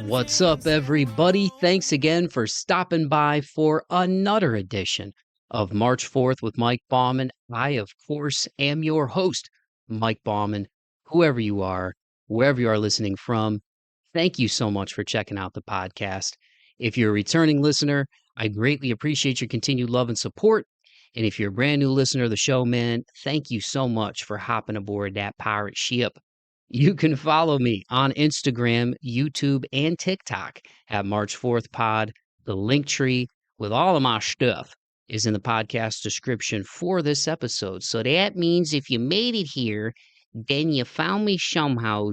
What's up, everybody? Thanks again for stopping by for another edition of March 4th with Mike Bauman. I, of course, am your host, Mike Bauman. Whoever you are, wherever you are listening from, thank you so much for checking out the podcast. If you're a returning listener, I greatly appreciate your continued love and support. And if you're a brand new listener of the show, man, thank you so much for hopping aboard that pirate ship. You can follow me on Instagram, YouTube, and TikTok at March 4th Pod. The link tree with all of my stuff is in the podcast description for this episode. So that means if you made it here, then you found me somehow.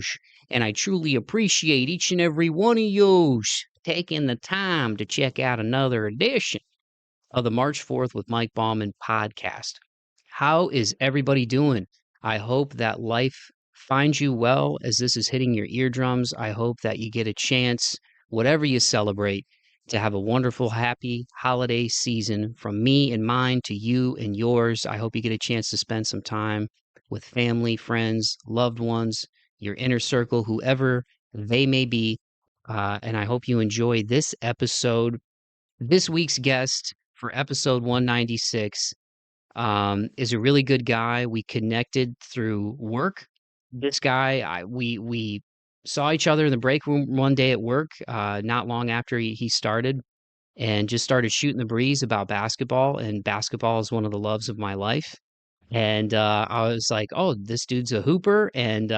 And I truly appreciate each and every one of yous taking the time to check out another edition of the March 4th with Mike Bauman podcast. How is everybody doing? I hope that life finds you well as this is hitting your eardrums. I hope that you get a chance, whatever you celebrate, to have a wonderful, happy holiday season from me and mine to you and yours. I hope you get a chance to spend some time with family, friends, loved ones, your inner circle, whoever they may be. And I hope you enjoy this episode. This week's guest for episode 196 is a really good guy. We connected through work. This guy, we saw each other in the break room one day at work, not long after he started, and just started shooting the breeze about basketball. And basketball is one of the loves of my life. And I was like, oh, this dude's a hooper. And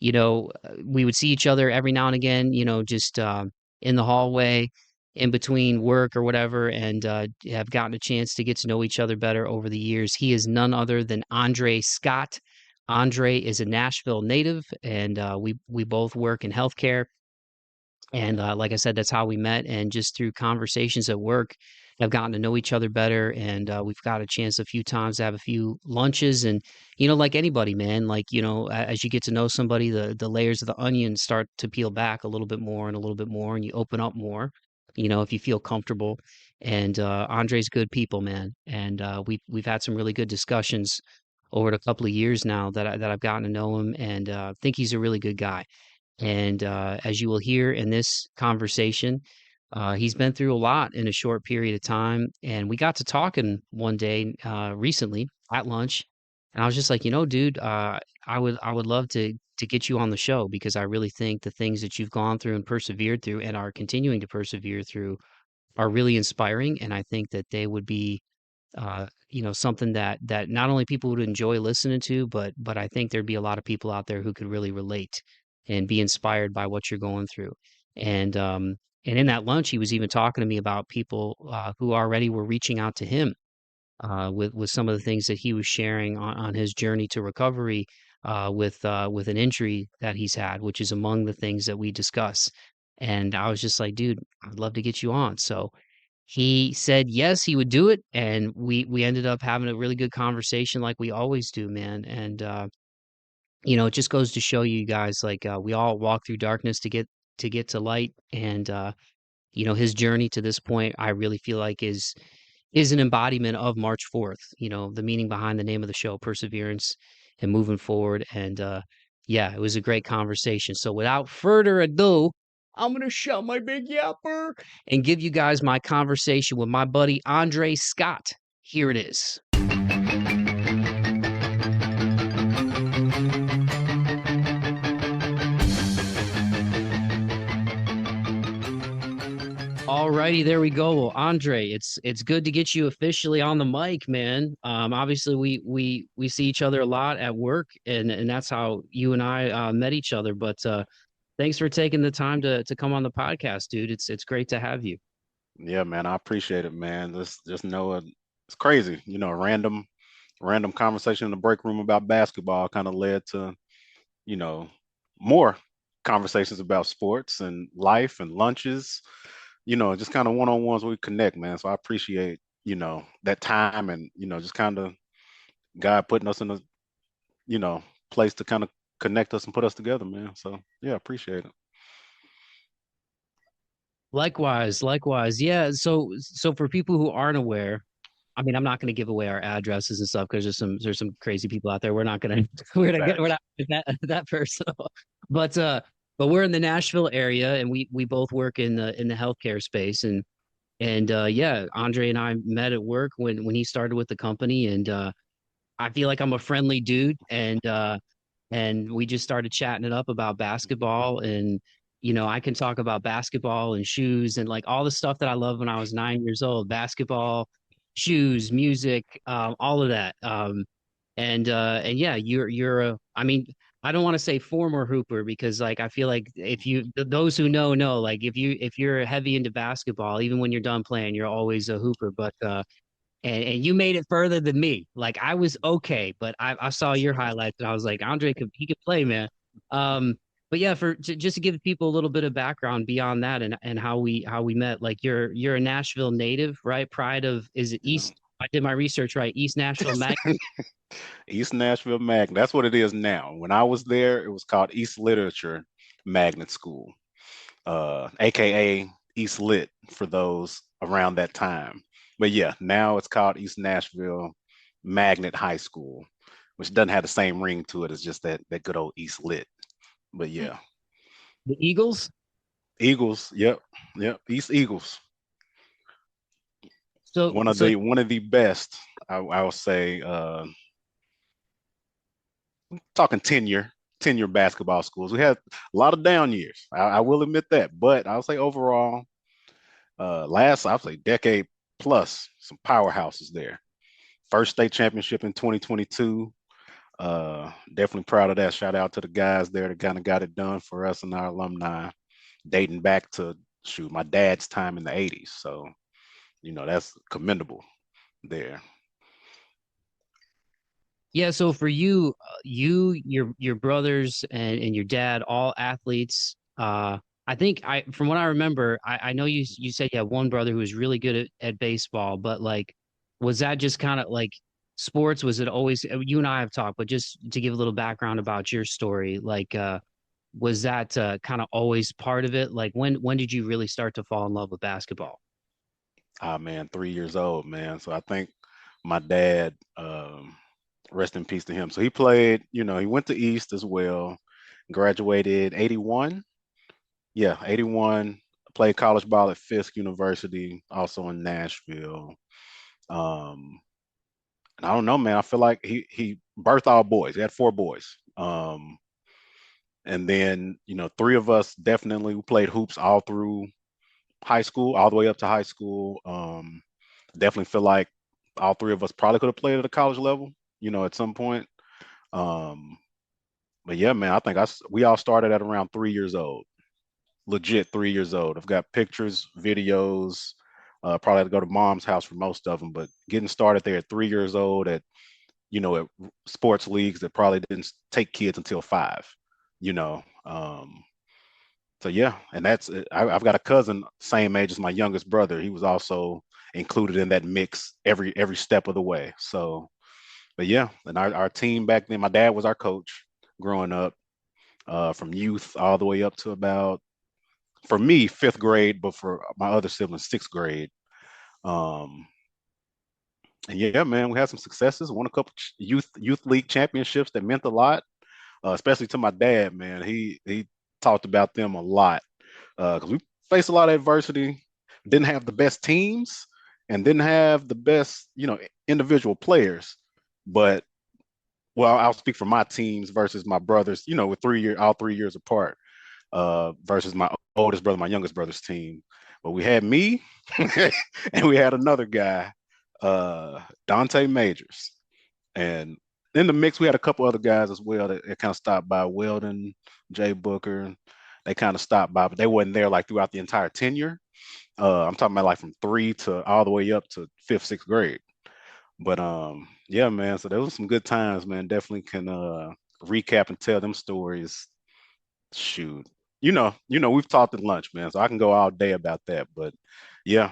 we would see each other every now and again, just in the hallway in between work or whatever, and have gotten a chance to get to know each other better over the years. He is none other than Andre Scott. Andre is a Nashville native, and we both work in healthcare. And like I said, that's how we met. And just through conversations at work, have gotten to know each other better. And we've got a chance a few times to have a few lunches. And, like anybody, man, like, as you get to know somebody, the layers of the onion start to peel back a little bit more and a little bit more. And you open up more, if you feel comfortable. And Andre's good people, man. And we've had some really good discussions over a couple of years now that I've gotten to know him, and think he's a really good guy. And as you will hear in this conversation, he's been through a lot in a short period of time. And we got to talking one day recently at lunch, and I was just like, dude, I would love to get you on the show, because I really think the things that you've gone through and persevered through and are continuing to persevere through are really inspiring. And I think that they would be something that not only people would enjoy listening to, but I think there'd be a lot of people out there who could really relate and be inspired by what you're going through. And in that lunch, he was even talking to me about people who already were reaching out to him with some of the things that he was sharing on his journey to recovery with an injury that he's had, which is among the things that we discuss. And I was just like, dude, I'd love to get you on. So he said yes, he would do it, and we ended up having a really good conversation, like we always do, man. And it just goes to show you guys, like we all walk through darkness to get to light. And his journey to this point, I really feel like is an embodiment of March 4th. The meaning behind the name of the show, perseverance and moving forward. And yeah, it was a great conversation. So without further ado, I'm going to shut my big yapper and give you guys my conversation with my buddy Andre Scott. Here it is. Alrighty, there we go. Well, Andre, it's good to get you officially on the mic, man. Obviously we see each other a lot at work, and that's how you and I met each other. But thanks for taking the time to come on the podcast, dude. It's great to have you. Yeah, man, I appreciate it, man. Just know it's crazy. A random conversation in the break room about basketball kind of led to, you know, more conversations about sports and life and lunches, just kind of one-on-ones where we connect, man. So I appreciate, that time and, just kind of God putting us in a, you know, place to kind of connect us and put us together, man. So yeah, appreciate it. Likewise, likewise. Yeah. So for people who aren't aware, I mean, I'm not going to give away our addresses and stuff because there's some crazy people out there. We're not going to we're not Facts. that personal. But but we're in the Nashville area, and we both work in the healthcare space, and yeah, Andre and I met at work when he started with the company, and I feel like I'm a friendly dude, and we just started chatting it up about basketball, and I can talk about basketball and shoes and like all the stuff that I loved when I was 9 years old: basketball, shoes, music, all of that. And yeah, you're a, I mean, I don't want to say former hooper, because like I feel like if you those who know, like if you're heavy into basketball, even when you're done playing, you're always a hooper. But and you made it further than me. Like I was okay, but I saw your highlights and I was like, Andre could play, man. But yeah, just to give people a little bit of background beyond that, and how we met. Like you're a Nashville native, right? Pride of, is it Yeah. East? I did my research right. East Nashville Magnet. East Nashville Magnet. That's what it is now. When I was there, it was called East Literature Magnet School, aka East Lit for those around that time. But yeah, now it's called East Nashville Magnet High School, which doesn't have the same ring to it as just that good old East Lit. But yeah, The Eagles. Eagles. Yep, yep. East Eagles. So One of so the best. I will say. Talking tenure basketball schools. We had a lot of down years. I will admit that, but I'll say overall, last I'll say decade plus, some powerhouses there. First state championship in 2022. Definitely proud of that. Shout out to the guys there that kind of got it done for us and our alumni, dating back to shoot my dad's time in the 80s. So that's commendable there. yeah, so for you, your brothers and your dad, all athletes. I think from what I remember, I know you said you had one brother who was really good at baseball, but like, was that just kind of like sports? Was it always, you and I have talked, but just to give a little background about your story, like, was that kind of always part of it? Like, when did you really start to fall in love with basketball? Ah man, 3 years old, man. So I think my dad, rest in peace to him. So he played, he went to East as well, graduated 81. Yeah, 81. Played college ball at Fisk University, also in Nashville. Um, and I don't know, man. I feel like he birthed all boys. He had four boys. And then, three of us definitely played hoops all through high school, all the way up to high school. Definitely feel like all three of us probably could have played at a college level, at some point. Um, but yeah, man, I think we all started at around 3 years old, legit 3 years old. I've got pictures, videos. Probably had to go to mom's house for most of them, but getting started there at 3 years old at sports leagues that probably didn't take kids until five, you know. So yeah, and I've got a cousin same age as my youngest brother. He was also included in that mix every step of the way. So, but yeah, and our team back then, my dad was our coach growing up, from youth all the way up to about, for me, fifth grade, but for my other siblings, sixth grade. Um, and yeah, man, we had some successes. Won a couple youth league championships that meant a lot, especially to my dad. Man, he talked about them a lot because we faced a lot of adversity. Didn't have the best teams and didn't have the best, individual players. But well, I'll speak for my teams versus my brothers. With all 3 years apart, versus my oldest brother, my youngest brother's team. But we had me, and we had another guy, Dante Majors, and in the mix we had a couple other guys as well that kind of stopped by. Weldon, Jay Booker, they kind of stopped by, but they wasn't there like throughout the entire tenure. I'm talking about like from three to all the way up to fifth, sixth grade. But yeah, man. So there was some good times, man. Definitely can recap and tell them stories. Shoot, we've talked at lunch, man. So I can go all day about that. But yeah,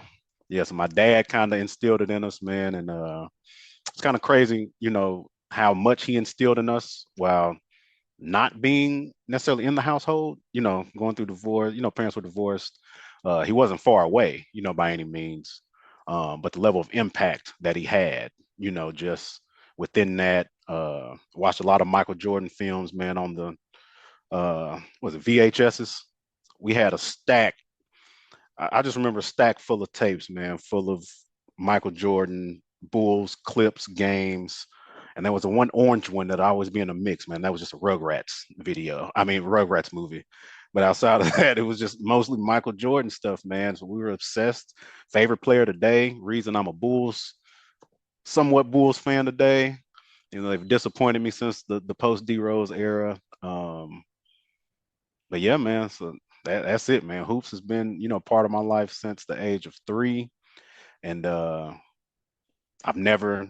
yeah. So my dad kind of instilled it in us, man, and it's kind of crazy, how much he instilled in us while not being necessarily in the household. Going through divorce. Parents were divorced. He wasn't far away, by any means. But the level of impact that he had, just within that. Watched a lot of Michael Jordan films, man, on the Was it VHSs? We had a stack. I just remember a stack full of tapes, man, full of Michael Jordan, Bulls, clips, games. And there was a one orange one that always be in a mix, man. That was just a Rugrats video. I mean, Rugrats movie. But outside of that, it was just mostly Michael Jordan stuff, man. So we were obsessed. Favorite player today. Reason I'm a somewhat Bulls fan today. You know, they've disappointed me since the post D Rose era. But yeah, man. So that's it, man. Hoops has been, part of my life since the age of 3, and I've never,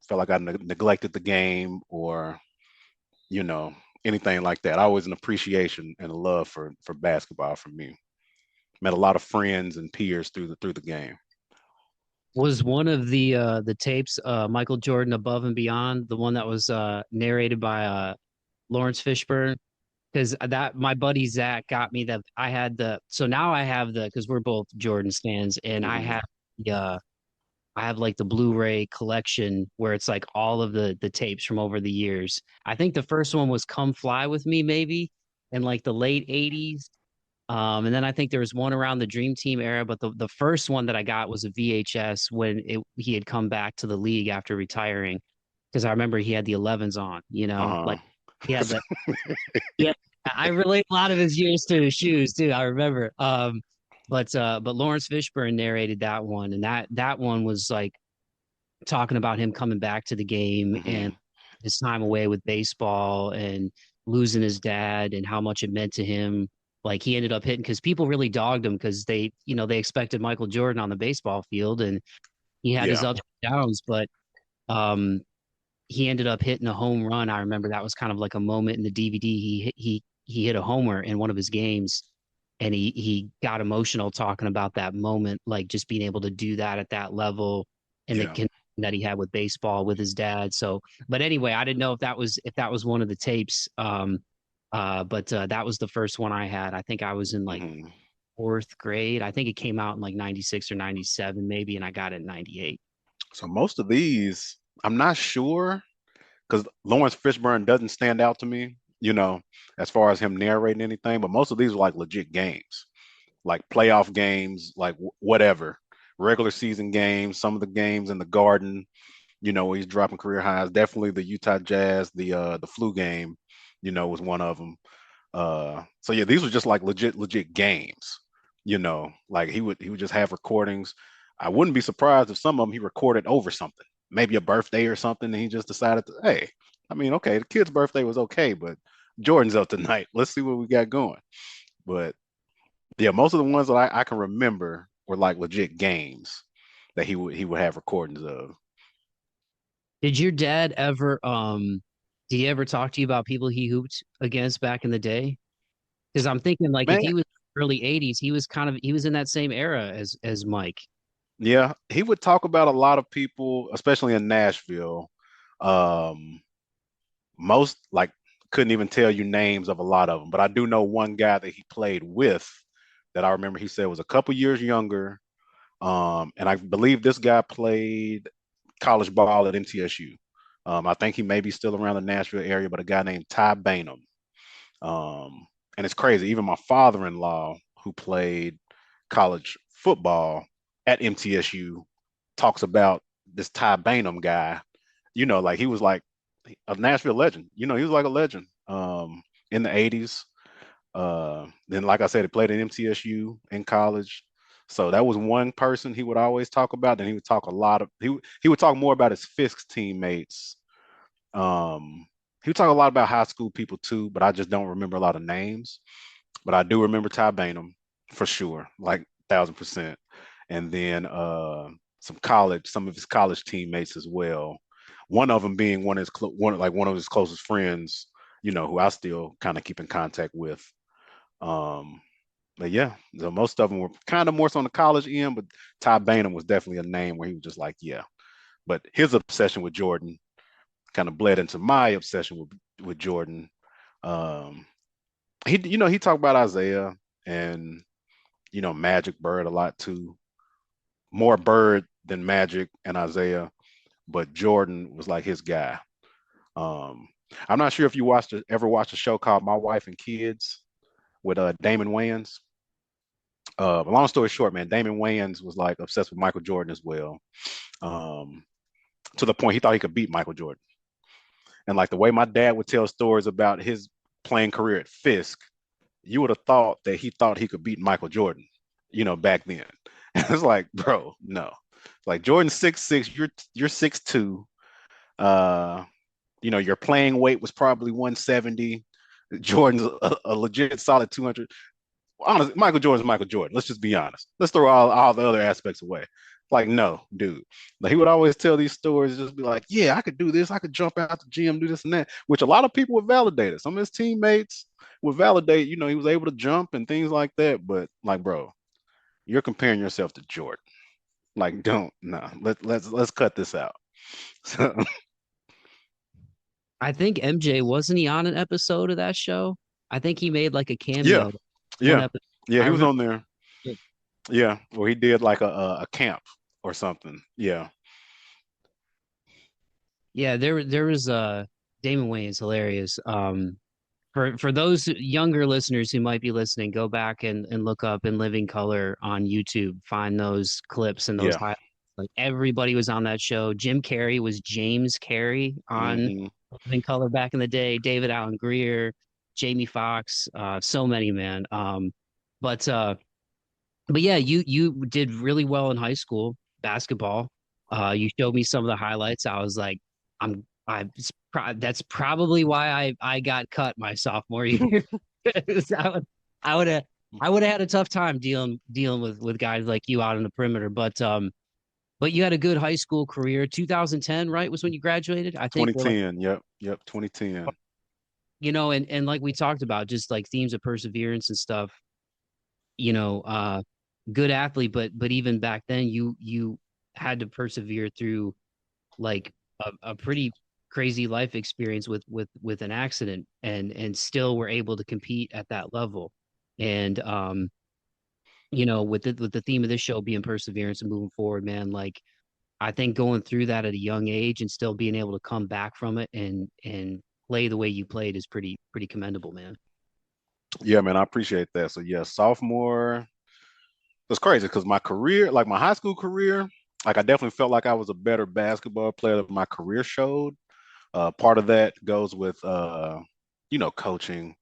felt like I neglected the game or, you know, anything like that. Always an appreciation and a love for basketball from me. Met a lot of friends and peers through the game. Was one of the tapes Michael Jordan Above and Beyond, the one that was narrated by Lawrence Fishburne? Because that my buddy Zach got me that I had the so now I have the because we're both Jordan stands and Hmm. I have like the Blu-ray collection where it's like all of the tapes from over the years. I think the first one was Come Fly With Me maybe in like the late 80s. And then I think there was one around the Dream Team era, but the first one that I got was a VHS when he had come back to the league after retiring. Because I remember he had the 11s on, Uh-huh. like he had the yeah, I relate a lot of his years to his shoes too. I remember. But Lawrence Fishburne narrated that one, and that one was like talking about him coming back to the game and Hmm. his time away with baseball and losing his dad and how much it meant to him. Like he ended up hitting because people really dogged him because they expected Michael Jordan on the baseball field and he had his Yeah. ups and downs, but um he ended up hitting a home run. I remember that was kind of like a moment in the DVD. He hit a homer in one of his games, and he got emotional talking about that moment, like just being able to do that at that level, and the Yeah. connection that he had with baseball with his dad. So, but anyway, I didn't know if that was one of the tapes. But that was the first one I had. I think I was in like Hmm. fourth grade. I think it came out in like 96 or 97 maybe, and I got it in 98. So most of these, I'm not sure because Lawrence Fishburne doesn't stand out to me, as far as him narrating anything, but most of these are like legit games, like playoff games, like whatever, regular season games, some of the games in the Garden, where he's dropping career highs. Definitely the Utah Jazz, the flu game, was one of them. So yeah, these were just like legit games. Like he would just have recordings. I wouldn't be surprised if some of them he recorded over something, maybe a birthday or something, and he just decided to, hey, I mean, okay, the kid's birthday was okay, but Jordan's up tonight. Let's see what we got going. But yeah, most of the ones that I can remember were like legit games that he would have recordings of. Did your dad ever did he ever talk to you about people he hooped against back in the day? Because I'm thinking like if Man, he was early 80s, he was in that same era as Mike. yeah, he would talk about a lot of people, especially in Nashville. Um, most like couldn't even tell you names of a lot of them, but I do know one guy that he played with that I remember he said was a couple years younger. And I believe this guy played college ball at MTSU. I think he may be still around the Nashville area, but a guy named Ty Bainham. And it's crazy. Even my father-in-law, who played college football at MTSU, talks about this Ty Bainham guy. Like he was like a Nashville legend. He was like a legend in the 80s. Then, like I said, he played at MTSU in college. So that was one person he would always talk about. Then he would talk a lot of he would talk more about his Fisk teammates. Um, he would talk a lot about high school people too, but I just don't remember a lot of names. But I do remember Ty Bainham for sure, like 1,000%. And then some of his college teammates as well. One of them being one of his closest friends, who I still kind of keep in contact with. Um, but yeah, so most of them were kind of more so on the college end, but Ty Bainham was definitely a name where he was just like, yeah. But his obsession with Jordan kind of bled into my obsession with Jordan. Um, he talked about Isaiah and Magic Bird a lot too. More Bird than Magic and Isaiah, but Jordan was like his guy. I'm not sure if you ever watched a show called My Wife and Kids with Damon Wayans. Long story short, man, Damon Wayans was like obsessed with Michael Jordan as well, um, to the point he thought he could beat Michael Jordan. And like the way my dad would tell stories about his playing career at Fisk, you would have thought that he thought he could beat Michael Jordan, back then. And it's like, bro, no. Like Jordan's 6'6", you're 6'2". Uh, your playing weight was probably 170. Jordan's a legit solid 200. Honestly, Michael Jordan's Michael Jordan. Let's just be honest. Let's throw all the other aspects away. Like, no, dude. Like he would always tell these stories, just be like, yeah, I could do this. I could jump out the gym, do this and that, which a lot of people would validate it. Some of his teammates would validate, he was able to jump and things like that. But like, bro, you're comparing yourself to Jordan. Like, don't no. Let's cut this out. So I think MJ wasn't he on an episode of that show? I think he made like a yeah, cameo one yeah, episode. yeah. I He was remember. on there. Yeah, or he did like a camp or something. Yeah, Yeah, there was Damon Wayans hilarious. For those younger listeners who might be listening, go back and look up In Living Color on YouTube. Find those clips and those yeah. highlights. Like everybody was on that show. Jim Carrey was James Carrey on Hmm. Living Color back in the day. David Allen Greer, Jamie Foxx, so many, man. But uh, but yeah, you did really well in high school basketball. You showed me some of the highlights. I was like, that's probably why I got cut my sophomore year. 'Cause I would have I would have had a tough time dealing with guys like you out on the perimeter. But you had a good high school career. 2010, right, was when you graduated. I think we're like, 2010. Yep. 2010. and like we talked about, just like themes of perseverance and stuff. You know, uh, Good athlete, but even back then, you had to persevere through like a pretty crazy life experience with an accident and still were able to compete at that level. And with the theme of this show being perseverance and moving forward, man, like I think going through that at a young age and still being able to come back from it and play the way you played is pretty commendable, man. Yeah, man, I appreciate that. So yeah, sophomore. It's crazy because my career, like my high school career, like I definitely felt like I was a better basketball player than my career showed. Part of that goes with coaching.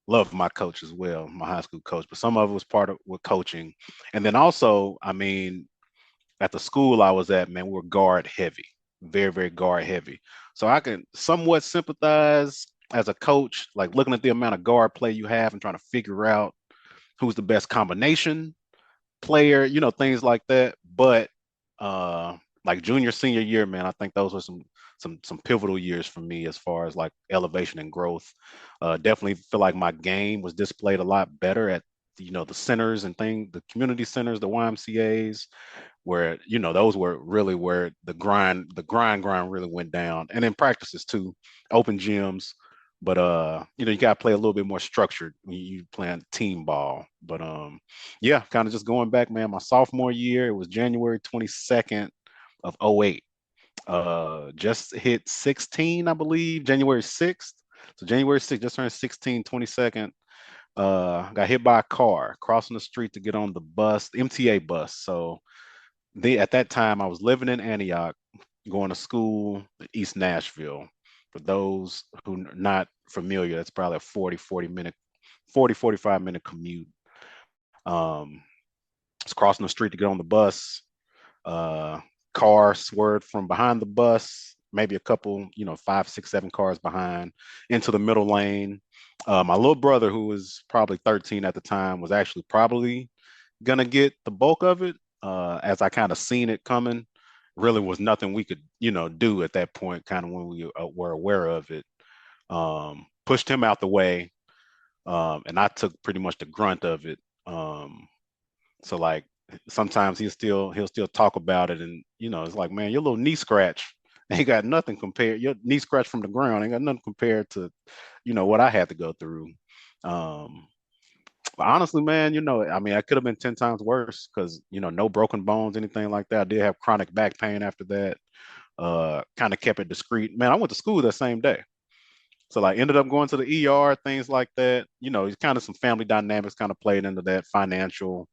Love my coach as well, my high school coach, but some of it was part of with coaching. And then also, I mean, at the school I was at, man, we were guard heavy, very, very guard heavy. So I can somewhat sympathize as a coach, like looking at the amount of guard play you have and trying to figure out who's the best combination player, things like that. But uh like junior, senior year, man, I think those were some pivotal years for me as far as like elevation and growth. Definitely feel like my game was displayed a lot better at the centers and the community centers, the YMCA's, where those were really where the grind really went down, and in practices too, open gyms. But you gotta play a little bit more structured when you playing team ball. But yeah, kind of just going back, man, my sophomore year, it was January 22nd of '08. Just hit 16, I believe, January 6th. So January 6th, just turned 16, 22nd. Got hit by a car crossing the street to get on the bus, the MTA bus. So at that time I was living in Antioch, going to school in East Nashville. For those who are not familiar, that's probably a 45 minute commute. Um, it's crossing the street to get on the bus. Uh, Car swerved from behind the bus, maybe a couple, five, six, seven cars behind, into the middle lane. My little brother, who was probably 13 at the time, was actually probably gonna get the bulk of it. As I kind of seen it coming, really was nothing we could, do at that point. Kind of when we were aware of it, pushed him out the way, and I took pretty much the grunt of it. So like sometimes he'll still talk about it, and it's like, man, your little knee scratch ain't got nothing compared. Your knee scratch from the ground ain't got nothing compared to what I had to go through. Um, Honestly, man, I mean, I could have been 10 times worse because, no broken bones, anything like that. I did have chronic back pain after that. Kind of kept it discreet. Man, I went to school that same day. So like ended up going to the ER, things like that. It's kind of some family dynamics kind of played into that financial.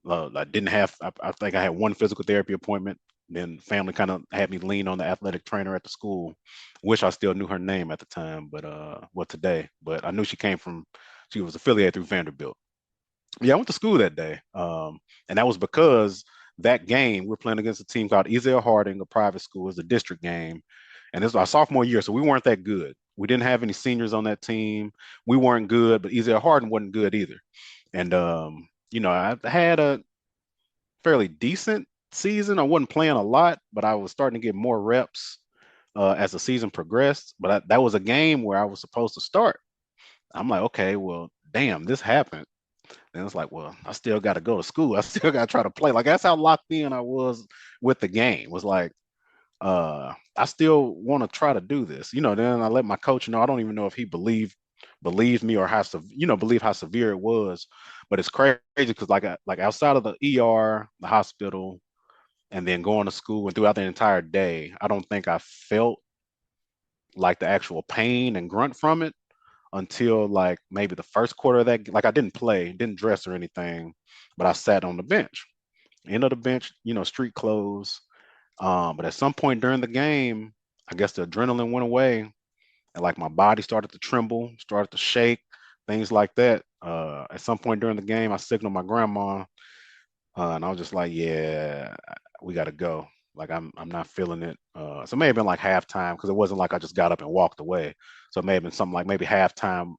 I didn't have, I think I had one physical therapy appointment. Then family kind of had me lean on the athletic trainer at the school. Wish I still knew her name at the time, but well today. But I knew she was affiliated through Vanderbilt. Yeah, I went to school that day. And that was because that game, we're playing against a team called Ezel Harding, a private school. It was a district game. And this was our sophomore year, so we weren't that good. We didn't have any seniors on that team. We weren't good, but Ezel Harding wasn't good either. And I had a fairly decent season. I wasn't playing a lot, but I was starting to get more reps as the season progressed. But that was a game where I was supposed to start. I'm like, okay, well, damn, this happened. And it's like, well, I still got to go to school. I still got to try to play. Like that's how locked in I was with the game. It was like, I still want to try to do this. Then I let my coach know. I don't even know if he believed me or believe how severe it was. But it's crazy because like outside of the ER, the hospital, and then going to school and throughout the entire day, I don't think I felt like the actual pain and grunt from it until like maybe the first quarter of that. Like I didn't play, didn't dress or anything, but I sat on the bench. End of the bench, street clothes. But at some point during the game, I guess the adrenaline went away and like my body started to tremble, started to shake, things like that. At some point during the game, I signaled my grandma, and I was just like, "Yeah, we got to go." Like I'm not feeling it. So it may have been like halftime because it wasn't like I just got up and walked away. So it may have been something like maybe halftime.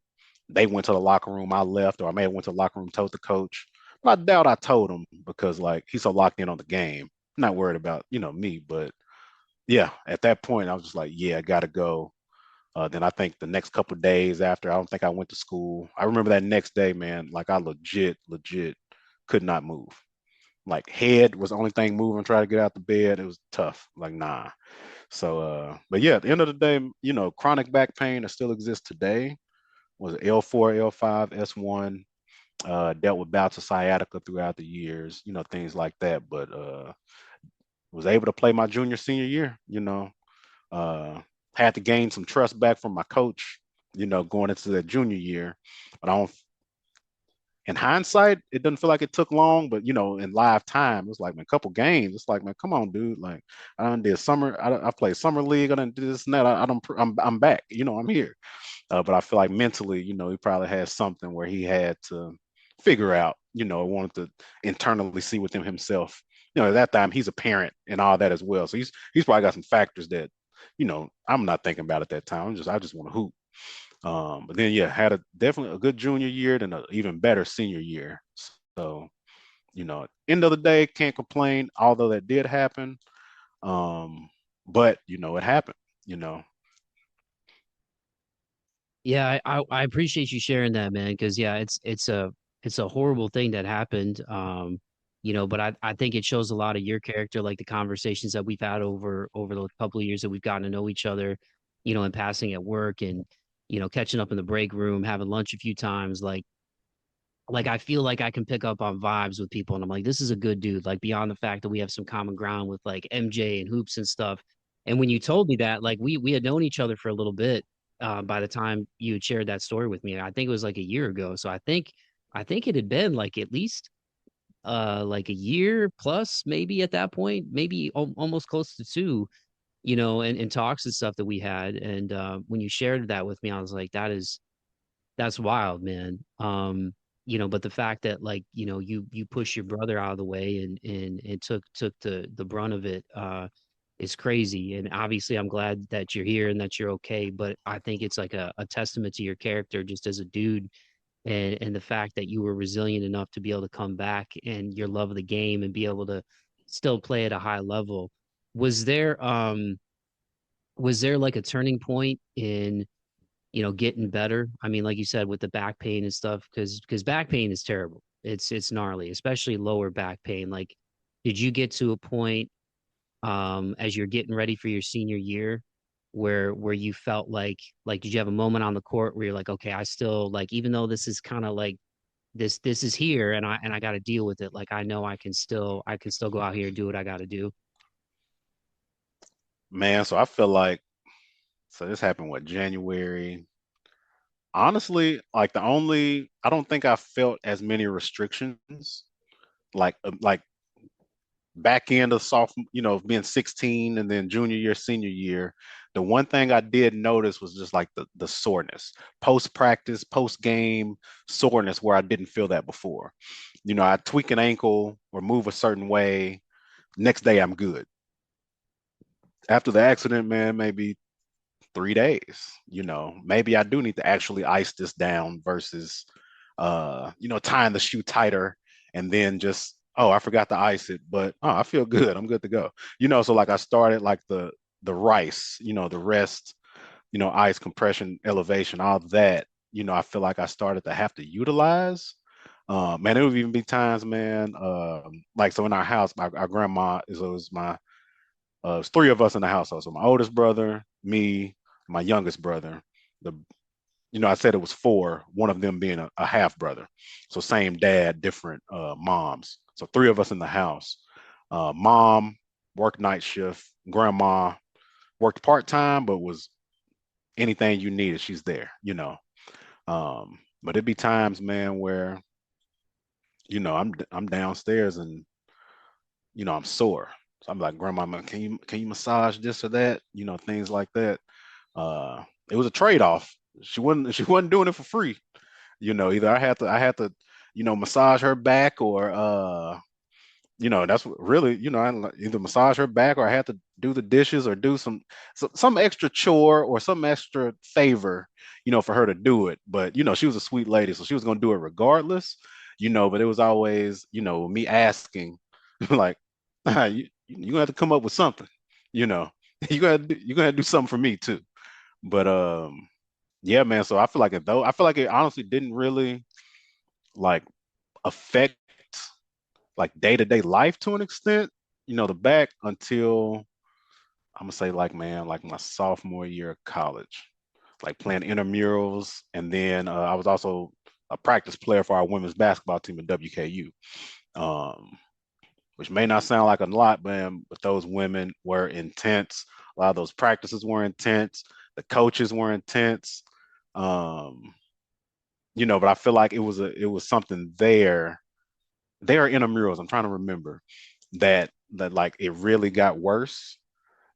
They went to the locker room, I left, or I may have went to the locker room, told the coach. But I doubt I told him because like he's so locked in on the game. I'm not worried about me, but yeah, at that point I was just like, yeah, I gotta go. Then I think the next couple of days after, I don't think I went to school. I remember that next day, man, like I legit could not move. Like head was the only thing moving, try to get out the bed. It was tough. Like, nah. So but yeah, at the end of the day, chronic back pain that still exists today was L4, L5, S1, dealt with bouts of sciatica throughout the years, things like that. But was able to play my junior, senior year, uh, had to gain some trust back from my coach, going into that junior year. But I don't, in hindsight, it doesn't feel like it took long, but in live time, it's like, man, a couple games. It's like, man, come on, dude. Like, I done did summer, I played summer league, I done did this and that. I don't, I'm back, I'm here. But I feel like mentally, he probably had something where he had to figure out, wanted to internally see within himself. At that time he's a parent and all that as well. So he's probably got some factors that, I'm not thinking about at that time. I just want to hoop. But then yeah, had a definitely a good junior year, then an even better senior year. So, end of the day, can't complain, although that did happen. Um, but it happened, you know. Yeah, I appreciate you sharing that, man, because yeah, it's a horrible thing that happened. But I think it shows a lot of your character, like the conversations that we've had over the couple of years that we've gotten to know each other, in passing at work and catching up in the break room, having lunch a few times, like I feel like I can pick up on vibes with people and I'm like, this is a good dude, like beyond the fact that we have some common ground with like MJ and hoops and stuff. And when you told me that, like we had known each other for a little bit by the time you had shared that story with me. I think it was like a year ago. So I think it had been like at least like a year plus maybe at that point, maybe almost close to two, and talks and stuff that we had. And when you shared that with me, I was like, that's wild, man. But the fact that like, you push your brother out of the way and took the brunt of it is crazy. And obviously I'm glad that you're here and that you're okay. But I think it's like a testament to your character just as a dude and the fact that you were resilient enough to be able to come back and your love of the game and be able to still play at a high level. Was there was there like a turning point in getting better? I mean, like you said, with the back pain and stuff, because back pain is terrible. It's gnarly, especially lower back pain. Like, did you get to a point as you're getting ready for your senior year where you felt like did you have a moment on the court where you're like, okay, I still like even though this is kind of like this is here and I got to deal with it. Like I know I can still go out here and do what I got to do. Man, so I feel like So this happened what, January? Honestly, like I don't think I felt as many restrictions like back end of sophomore, being 16 and then junior year, senior year. The one thing I did notice was just like the soreness, post practice, post game soreness where I didn't feel that before. I tweak an ankle or move a certain way, next day I'm good. After the accident, man, maybe 3 days. Maybe I do need to actually ice this down versus tying the shoe tighter and then just, oh, I forgot to ice it, but oh, I feel good. I'm good to go. So like I started like the rice, the rest, ice compression, elevation, all that, I feel like I started to have to utilize. Man, it would even be times, man, like so in our house, our grandma is always my it's three of us in the household. So my oldest brother, me, my youngest brother. The I said it was four, one of them being a half brother. So same dad, different moms. So three of us in the house. Mom worked night shift. Grandma worked part time, but was anything you needed, she's there. But it'd be times, man, where I'm downstairs and I'm sore. So I'm like, Grandma, can you massage this or that? Things like that. Uh, it was a trade off. She wasn't doing it for free. Either I had to massage her back or that's what really I either massage her back or I had to do the dishes or do some extra chore or some extra favor for her to do it. But she was a sweet lady, so she was gonna do it regardless. But it was always me asking like, you gonna have to come up with something. you know you gonna do something for me too. But yeah, man. So I feel like it honestly didn't really like affect like day-to-day life to an extent, the back until I'm gonna say like, man, like my sophomore year of college, like playing intramurals, and then I was also a practice player for our women's basketball team at WKU. Um, which may not sound like a lot, man, but those women were intense. A lot of those practices were intense. The coaches were intense. Um, but I feel like it was something there. They are intramurals. I'm trying to remember that like it really got worse,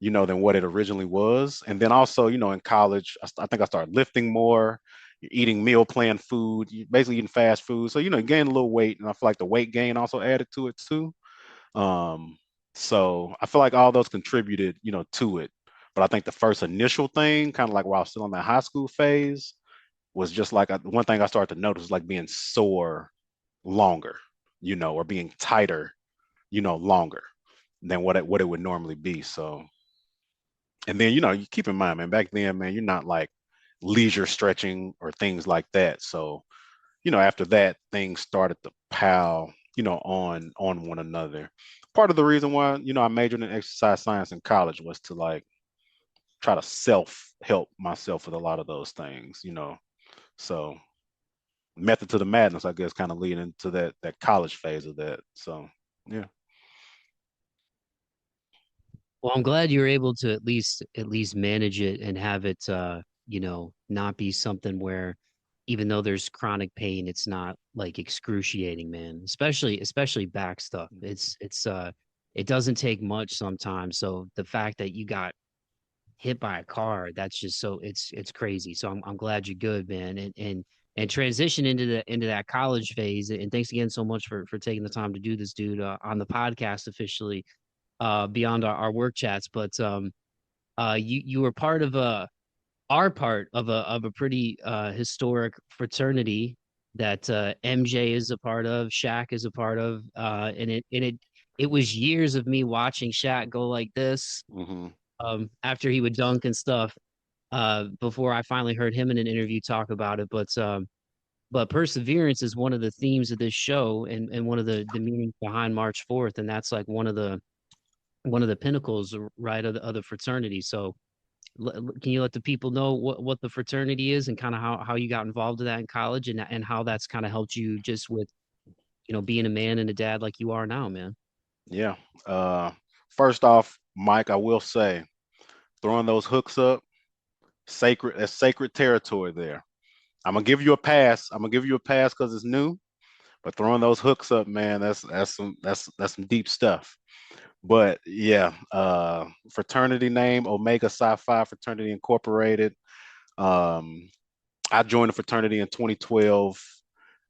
than what it originally was. And then also, in college, I think I started lifting more. You're eating meal plan food. You're basically eating fast food. So, gain a little weight. And I feel like the weight gain also added to it too. Um, so I feel like all those contributed, to it. But I think the first initial thing, kind of like while I was still in that high school phase, was just like one thing I started to notice was like being sore longer, or being tighter, longer than what it would normally be. So, and then you keep in mind, man, back then, man, you're not like leisure stretching or things like that. So, after that, things started to pile, on one another. Part of the reason why, I majored in exercise science in college was to like try to self help myself with a lot of those things. So method to the madness, I guess, kind of leading into that college phase of that. So yeah. Well, I'm glad you were able to at least manage it and have it not be something where even though there's chronic pain, it's not like excruciating, man. Especially back stuff. It doesn't take much sometimes. So the fact that you got hit by a car, that's just so it's crazy. So I'm glad you're good, man. And transition into that college phase. And thanks again so much for taking the time to do this, dude, on the podcast officially beyond our work chats. But you were part of a pretty historic fraternity that MJ is a part of, Shaq is a part of, and it was years of me watching Shaq go like this Hmm. after he would dunk and stuff before I finally heard him in an interview talk about it. But perseverance is one of the themes of this show and one of the meanings behind March 4th, and that's like one of the pinnacles, right, of the fraternity. So, can you let the people know what the fraternity is and kind of how you got involved in that in college and how that's kind of helped you just with being a man and a dad like you are now, man? Yeah. Uh, First off, Mike, I will say throwing those hooks up. Sacred, that's sacred territory there. I'm gonna give you a pass. I'm gonna give you a pass because it's new. But throwing those hooks up, man, that's some deep stuff. But yeah, fraternity name Omega Psi Phi Fraternity Incorporated. Um, I joined the fraternity in 2012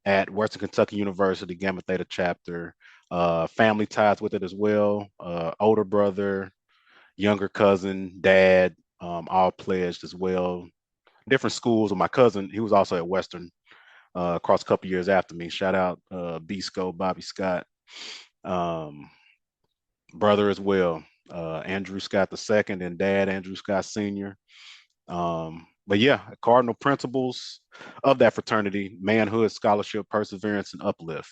at Western Kentucky University Gamma Theta chapter. Family ties with it as well. Older brother, younger cousin, dad, all pledged as well. Different schools. And my cousin, he was also at Western across a couple years after me. Shout out Bisco, Bobby Scott, um, brother as well. Andrew Scott the second and dad Andrew Scott Sr. But yeah, cardinal principles of that fraternity: manhood, scholarship, perseverance, and uplift.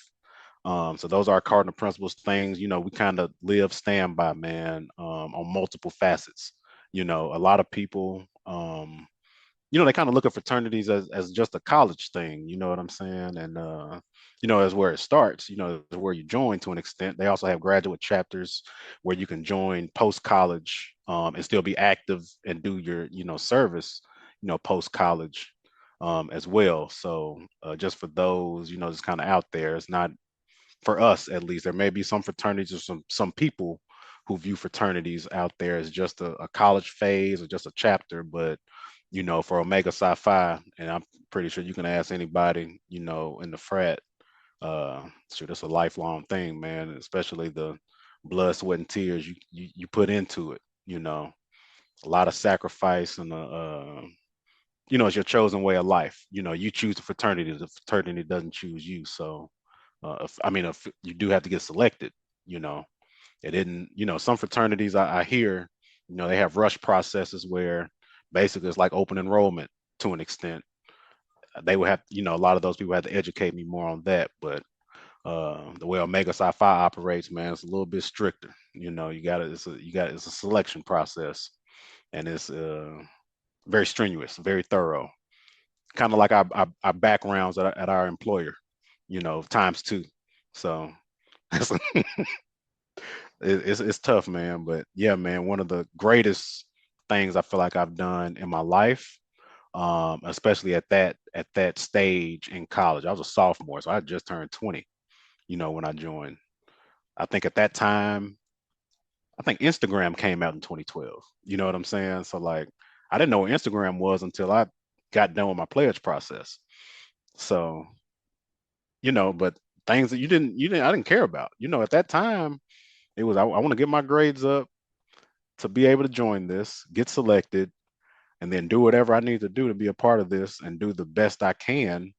So those are cardinal principles, things, we kind of live, stand by, man, on multiple facets. A lot of people, they kind of look at fraternities as just a college thing, you know what I'm saying? And as where it starts, is where you join to an extent. They also have graduate chapters where you can join post college, and still be active and do your, service, post college, as well. So just for those, just kind of out there, it's not for us, at least. There may be some fraternities or some people who view fraternities out there as just a college phase or just a chapter, but for Omega Psi Phi, and I'm pretty sure you can ask anybody, in the frat, sure, that's a lifelong thing, man, especially the blood, sweat, and tears you put into it, a lot of sacrifice, and it's your chosen way of life. You choose the fraternity doesn't choose you. So if you do have to get selected, you know, it didn't, some fraternities I hear, they have rush processes where basically it's like open enrollment to an extent. They would have, a lot of those people had to educate me more on that. But the way Omega Psi Phi operates, man, it's a little bit stricter. It's a selection process, and it's very strenuous, very thorough. Kind of like our backgrounds at our employer, times two. So it's tough, man. But yeah, man, one of the greatest things I feel like I've done in my life, especially at that stage in college. I was a sophomore, so I just turned 20, when I joined. I think at that time, I think Instagram came out in 2012. You know what I'm saying? So like, I didn't know what Instagram was until I got done with my pledge process. So, but things that I didn't care about. At that time, it was, I want to get my grades up to be able to join this, get selected, and then do whatever I need to do to be a part of this and do the best I can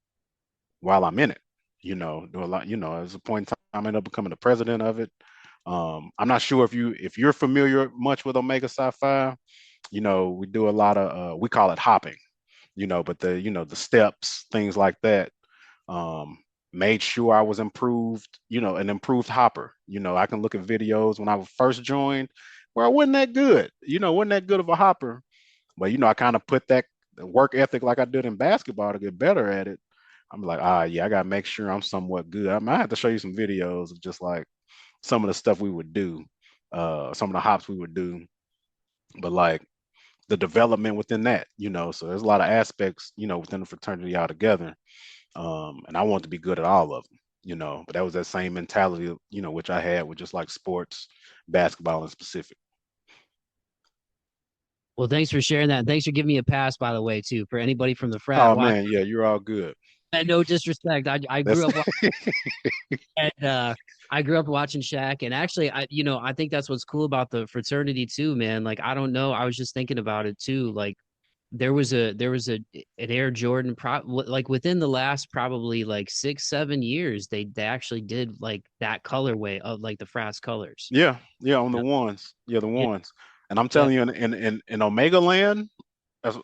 while I'm in it. Do a lot, as a point in time, I ended up becoming the president of it. I'm not sure if you're familiar much with Omega Psi Phi. We do a lot of we call it hopping, but the steps, things like that. Um, Made sure I was improved, an improved hopper. I can look at videos when I first joined where I wasn't that good, wasn't that good of a hopper. But I kind of put that work ethic like I did in basketball to get better at it. I'm like, yeah, I gotta make sure I'm somewhat good. I might have to show you some videos of just like some of the stuff we would do, some of the hops we would do, but like the development within that, so there's a lot of aspects, within the fraternity altogether. And I want to be good at all of them, but that was that same mentality, which I had with just like sports, basketball in specific. Well, thanks for sharing that. And thanks for giving me a pass, by the way, too, for anybody from the frat Oh watch. man, yeah, you're all good. No disrespect. I grew That's up and I grew up watching Shaq, and actually, I think that's what's cool about the fraternity too, man. Like, I don't know, I was just thinking about it too. Like, there was an Air Jordan, like within the last probably like 6 7 years, they actually did like that colorway of like the Frat's colors. yeah, yeah, on the Yeah, ones, yeah, the yeah, ones. And I'm yeah. telling you, in Omega Land, that's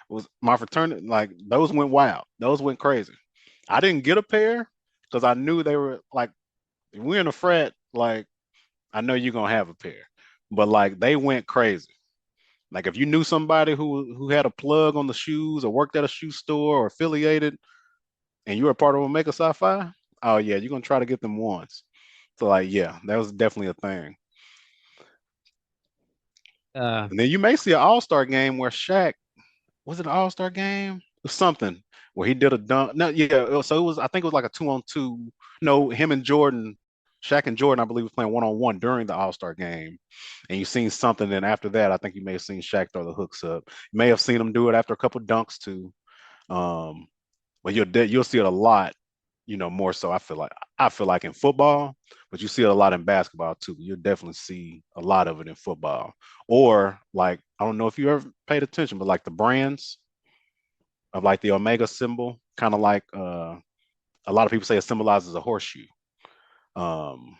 was my fraternity. Like those went wild. Those went crazy. I didn't get a pair because I knew they were like, if we're in a frat, like I know you're gonna have a pair. But like they went crazy. Like if you knew somebody who had a plug on the shoes or worked at a shoe store or affiliated, and you were part of Omega Psi Phi, oh yeah, you're gonna try to get them ones. So like yeah, that was definitely a thing. Uh, And then you may see an All Star game where Shaq Was it an All-Star game? It was something where he did a dunk. No, yeah. So it was. I think it was like a 2-on-2. No, him and Jordan, Shaq and Jordan, I believe, was playing 1-on-1 during the All-Star game. And you seen something. And after that, I think you may have seen Shaq throw the hooks up. You may have seen him do it after a couple dunks too. Um, but you'll see it a lot, more so. I feel like in football, but you see it a lot in basketball too. You'll definitely see a lot of it in football. Or like I don't know if you ever paid attention, but like the brands of like the Omega symbol, kind of like a lot of people say it symbolizes a horseshoe. Um,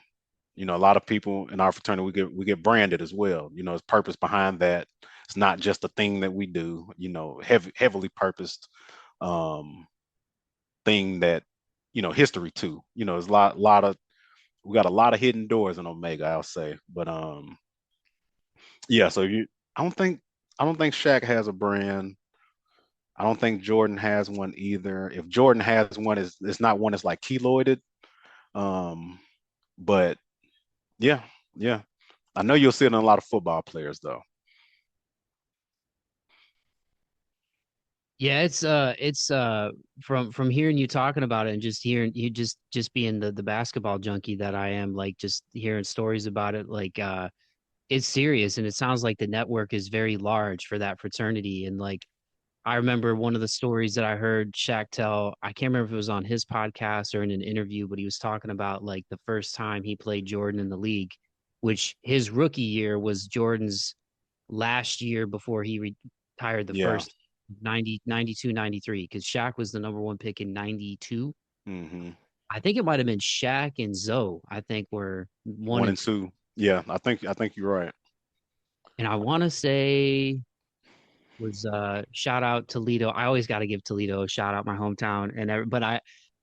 a lot of people in our fraternity we get branded as well. It's purpose behind that. It's not just a thing that we do. Heavily purposed um, thing that history too. There's a lot of we got a lot of hidden doors in Omega, I'll say. But yeah. So I don't think I don't think Shaq has a brand. I don't think Jordan has one either. If Jordan has one, it's not one that's like keloided. Um, but yeah, yeah. I know you'll see it in a lot of football players though. Yeah, it's from hearing you talking about it and just hearing you just being the basketball junkie that I am, like just hearing stories about it, like it's serious, and it sounds like the network is very large for that fraternity. And like I remember one of the stories that I heard Shaq tell, I can't remember if it was on his podcast or in an interview, but he was talking about like the first time he played Jordan in the league, which his rookie year was Jordan's last year before he retired the Yeah. first 90, 92, 93, because Shaq was the number one pick in 92. Hmm. I think it might have been Shaq and Zoe, I think were one One and and two. two. Yeah, I think you're right. And I want to say was shout out Toledo. I always got to give Toledo a shout out, my hometown. But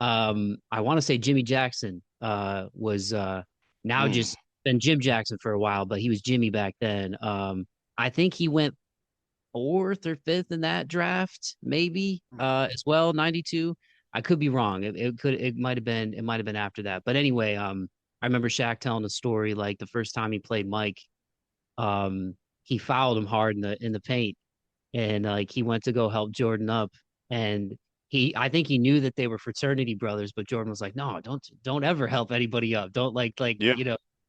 I want to say Jimmy Jackson was now Mm. just been Jim Jackson for a while, but he was Jimmy back then. I think he went fourth or fifth in that draft, maybe as well, 92. I could be wrong. It might have been after that. But anyway, I remember Shaq telling a story like the first time he played Mike, um, he fouled him hard in the paint, and like he went to go help Jordan up, and I think he knew that they were fraternity brothers, but Jordan was like, no, don't ever help anybody up. Don't like Yeah,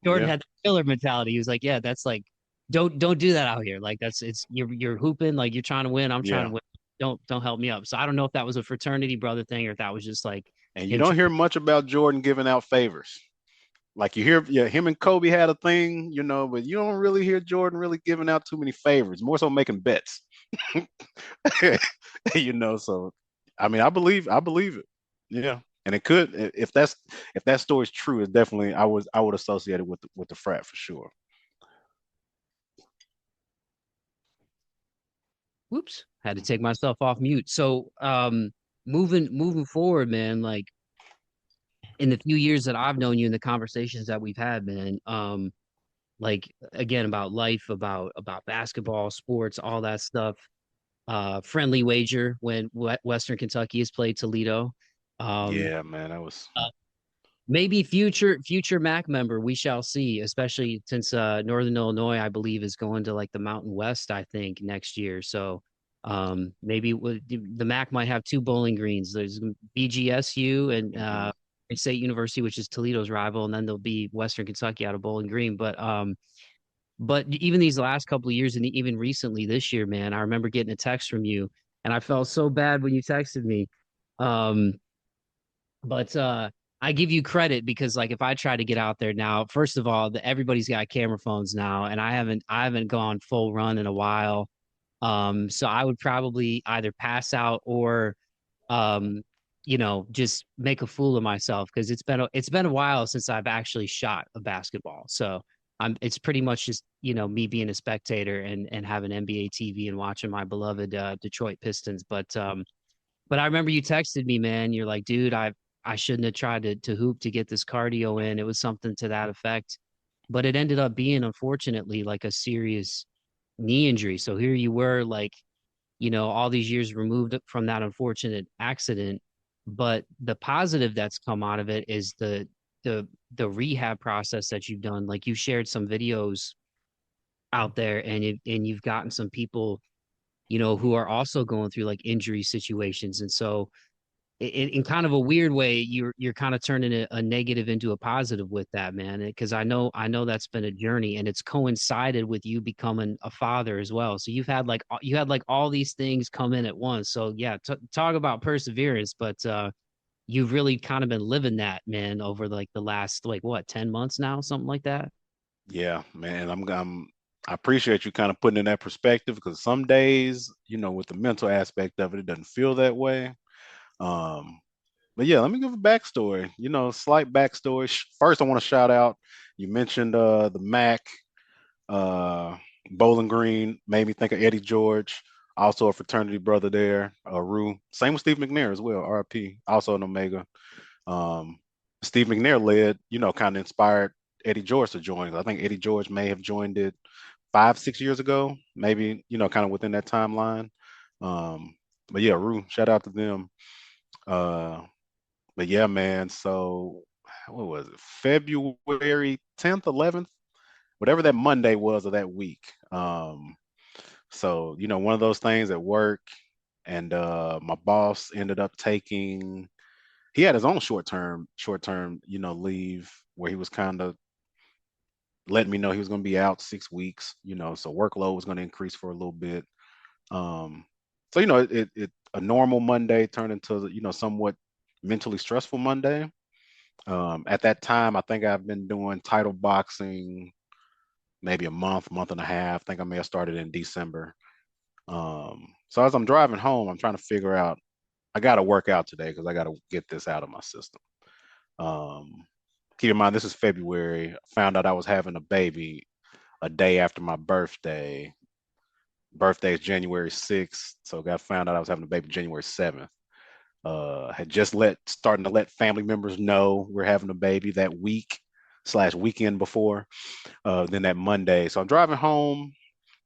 Jordan yeah, had the killer mentality. He was like, yeah, that's like don't do that out here. Like it's you're hooping, like you're trying to win, I'm trying to yeah. win. Don't help me up. So I don't know if that was a fraternity brother thing or if that was just like And you him don't trying. hear much about Jordan giving out favors. Like you hear, yeah, him and Kobe had a thing, but you don't really hear Jordan really giving out too many favors, more so making bets. So I mean, I believe it. Yeah. And it could, if that story's true, it's definitely I would associate it with the frat for sure. Whoops, had to take myself off mute. So moving forward, man, like in the few years that I've known you and the conversations that we've had, man, like again about life, about basketball, sports, all that stuff. Friendly wager when Western Kentucky has played Toledo. Um, Yeah, man, that was maybe future MAC member, we shall see. Especially since Northern Illinois, I believe, is going to like the Mountain West, I think next year. So maybe the MAC might have two Bowling Greens. There's BGSU and mhm. State University, which is Toledo's rival, and then there'll be Western Kentucky out of Bowling Green. But even these last couple of years and even recently this year, man, I remember getting a text from you, and I felt so bad when you texted me. Um, but I give you credit because like if I try to get out there now, first of all, everybody's got camera phones now, and I haven't gone full run in a while. So I would probably either pass out or um, just make a fool of myself because it's been a while since I've actually shot a basketball. So it's pretty much just, me being a spectator and having NBA TV and watching my beloved Detroit Pistons. But I remember you texted me, man. You're like, dude, I shouldn't have tried to hoop to get this cardio in. It was something to that effect. But it ended up being, unfortunately, like a serious knee injury. So here you were, like, all these years removed from that unfortunate accident. But the positive that's come out of it is the the rehab process that you've done. Like you shared some videos out there, and you've gotten some people who are also going through like injury situations. And so in kind of a weird way, you're kind of turning a negative into a positive with that, man. Because I know that's been a journey, and it's coincided with you becoming a father as well. So you had like all these things come in at once. So yeah, talk about perseverance, but you've really kind of been living that, man, over like the last like what 10 months now, something like that. Yeah, man, I appreciate you kind of putting in that perspective because some days, with the mental aspect of it, it doesn't feel that way. Um, but yeah, let me give a backstory, slight backstory. First, I want to shout out, you mentioned the Mac, uh, Bowling Green, made me think of Eddie George, also a fraternity brother there, Rue. Same with Steve McNair as well, RP, also an Omega. Um, Steve McNair led, kind of inspired Eddie George to join. I think Eddie George may have joined it 5, 6 years ago, maybe, kind of within that timeline. Um, but yeah, Rue, shout out to them. Uh, but yeah, man. So what was it? February 10th, 11th, whatever that Monday was of that week. So, one of those things at work, and my boss ended up taking he had his own short term, leave where he was kind of letting me know he was going to be out 6 weeks, so workload was going to increase for a little bit. Um, so it a normal Monday turned into somewhat mentally stressful Monday. At that time, I think I've been doing title boxing maybe a month and a half. I think I may have started in December. So as I'm driving home, I'm trying to figure out I got to work out today because I got to get this out of my system. Um, Keep in mind, this is February. Found out I was having a baby a day after my birthday. Birthday is January 6th, so got found out I was having a baby January 7th. Had just starting to let family members know we're having a baby that week/weekend before. Then that Monday, so I'm driving home.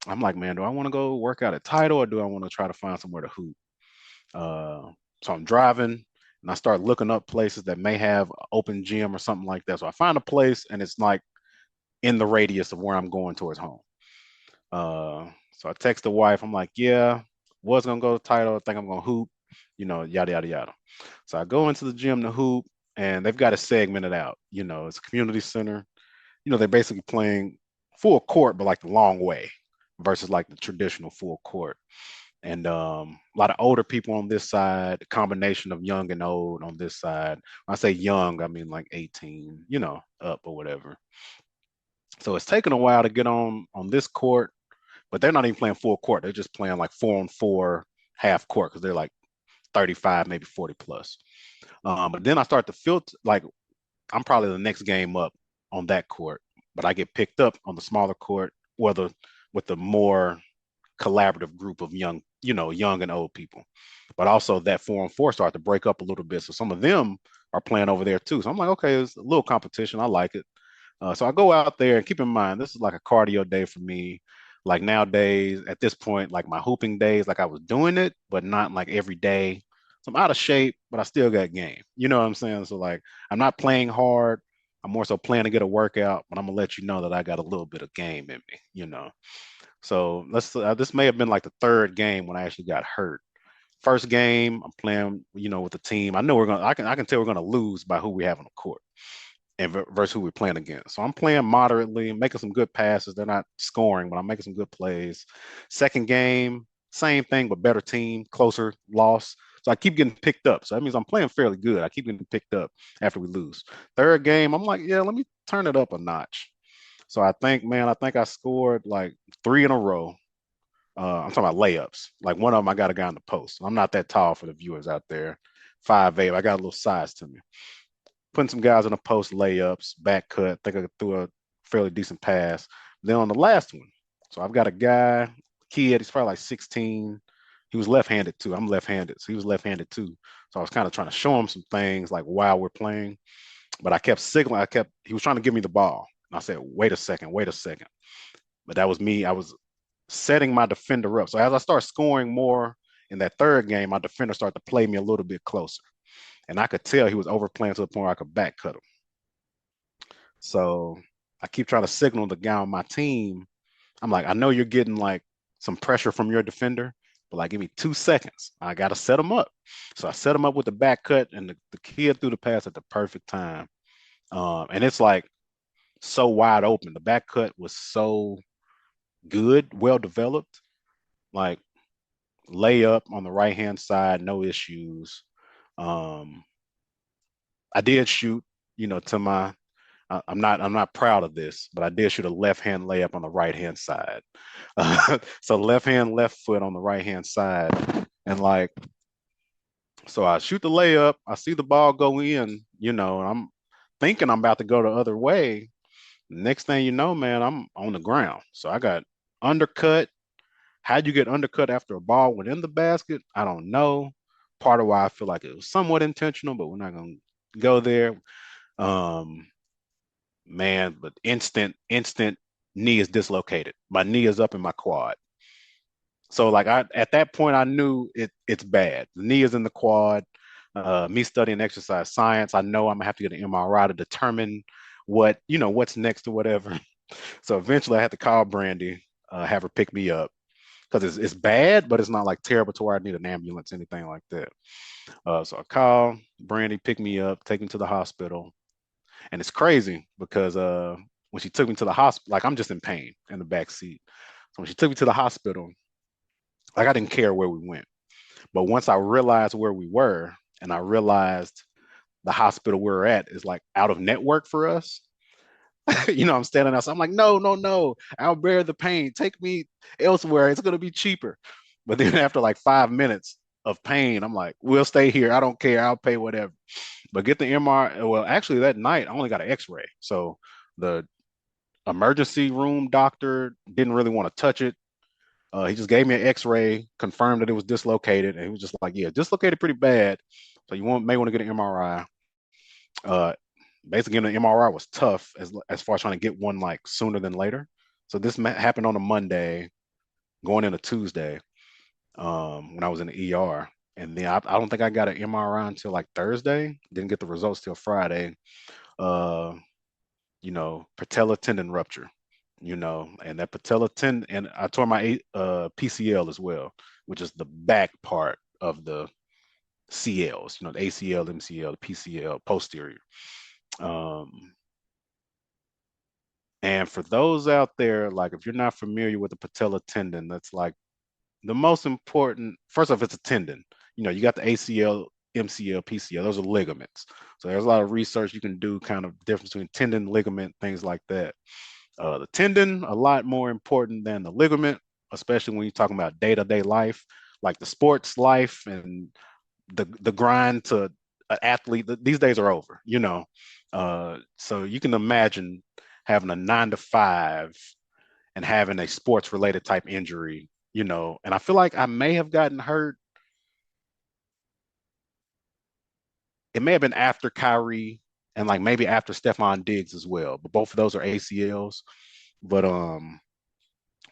I'm like, man, do I want to go work out at Title or do I want to try to find somewhere to hoop? Uh, so I'm driving and I start looking up places that may have an open gym or something like that. So I find a place and it's like in the radius of where I'm going towards home. So I text the wife. I'm like, yeah, was gonna go to Title. I think I'm gonna hoop, yada yada yada. So I go into the gym to hoop, and they've got it segmented out. It's a community center. They're basically playing full court, but like the long way versus like the traditional full court. And a lot of older people on this side, a combination of young and old on this side. When I say young, I mean like 18, up or whatever. So it's taken a while to get on this court, but they're not even playing full court. They're just playing like 4-on-4 half court because they're like 35, maybe 40 plus. But then I start to filter, like I'm probably the next game up on that court, but I get picked up on the smaller court, whether with the more collaborative group of young and old people. But also that 4-on-4 start to break up a little bit. So some of them are playing over there too. So I'm like, okay, it's a little competition. I like it. So I go out there and keep in mind, this is like a cardio day for me. Like nowadays, at this point, like my hooping days, like I was doing it, but not like every day. So I'm out of shape, but I still got game. You know what I'm saying? So like I'm not playing hard. I'm more so playing to get a workout, but I'm gonna let you know that I got a little bit of game in me. So this may have been like the third game when I actually got hurt. First game, I'm playing, with the team. I know I can tell we're gonna lose by who we have on the court and versus who we're playing against. So I'm playing moderately, making some good passes. They're not scoring, but I'm making some good plays. Second game, same thing, but better team, closer loss. So I keep getting picked up. So that means I'm playing fairly good. I keep getting picked up after we lose. Third game, I'm like, yeah, let me turn it up a notch. So I think I scored like three in a row. I'm talking about layups. Like one of them, I got a guy in the post. I'm not that tall for the viewers out there. 5'8". I got a little size to me. Putting some guys in the post layups, back cut. I think I threw a fairly decent pass. Then on the last one, so I've got a guy, kid. He's probably like 16. He was left-handed too. I'm left-handed, so he was left-handed too. So I was kind of trying to show him some things like while we're playing, but I kept signaling. He was trying to give me the ball. And I said, wait a second, wait a second. But that was me. I was setting my defender up. So as I start scoring more in that third game, my defender started to play me a little bit closer. And I could tell he was overplaying to the point where I could back cut him. So I keep trying to signal the guy on my team. I'm like, I know you're getting like some pressure from your defender. but like give me 2 seconds. I gotta set him up. So I set him up with the back cut, and the kid threw the pass at the perfect time. And it's like so wide open. The back cut was so good, well developed. Like layup on the right hand side, no issues. Um, I did shoot, to my. I'm not proud of this, but I did shoot a left hand layup on the right hand side. So left hand, left foot on the right hand side, and like so I shoot the layup. I see the ball go in, and I'm thinking I'm about to go the other way. Next thing you know, man, I'm on the ground. So I got undercut. How'd you get undercut after a ball went in the basket? I don't know. Part of why I feel like it was somewhat intentional, but we're not gonna go there. Um, man, but instant knee is dislocated. My knee is up in my quad. So like I at that point I knew it's bad. The knee is in the quad. Me studying exercise science, I know I'm gonna have to get an MRI to determine what's next or whatever. So eventually I had to call Brandy, have her pick me up because it's bad, but it's not like terrible to where I need an ambulance, anything like that. So I call Brandy, pick me up, take me to the hospital, and it's crazy because when she took me to the hospital, like I'm just in pain in the back seat. So when she took me to the hospital, like I didn't care where we went, but once I realized where we were, and I realized the hospital we we're at is like out of network for us. I'm standing outside. I'm like, no, no, no. I'll bear the pain. Take me elsewhere. It's gonna be cheaper. But then after like 5 minutes of pain, I'm like, we'll stay here. I don't care. I'll pay whatever. But get the MRI. Well, actually, that night I only got an X-ray. So the emergency room doctor didn't really want to touch it. He just gave me an X-ray, confirmed that it was dislocated, and he was just like, "Yeah, dislocated pretty bad. So may want to get an MRI." Uh, Basically, getting an MRI was tough as far as trying to get one like sooner than later. So this happened on a Monday, going into Tuesday, when I was in the ER, and then I don't think I got an MRI until like Thursday. Didn't get the results till Friday. Uh, patella tendon rupture. And that patella tendon, and I tore my PCL as well, which is the back part of the CLs. The ACL, MCL, the PCL, posterior. Um, And for those out there, like if you're not familiar with the patella tendon, that's like the most important. First off, it's a tendon. You got the ACL, MCL, PCL. Those are ligaments. So there's a lot of research you can do, kind of difference between tendon, ligament, things like that. The tendon, a lot more important than the ligament, especially when you're talking about day-to-day life, like the sports life and the grind to an athlete. These days are over. So you can imagine having a 9 to 5 and having a sports related type injury, and I feel like I may have gotten hurt. It may have been after Kyrie and like maybe after Stephon Diggs as well, but both of those are ACLs. But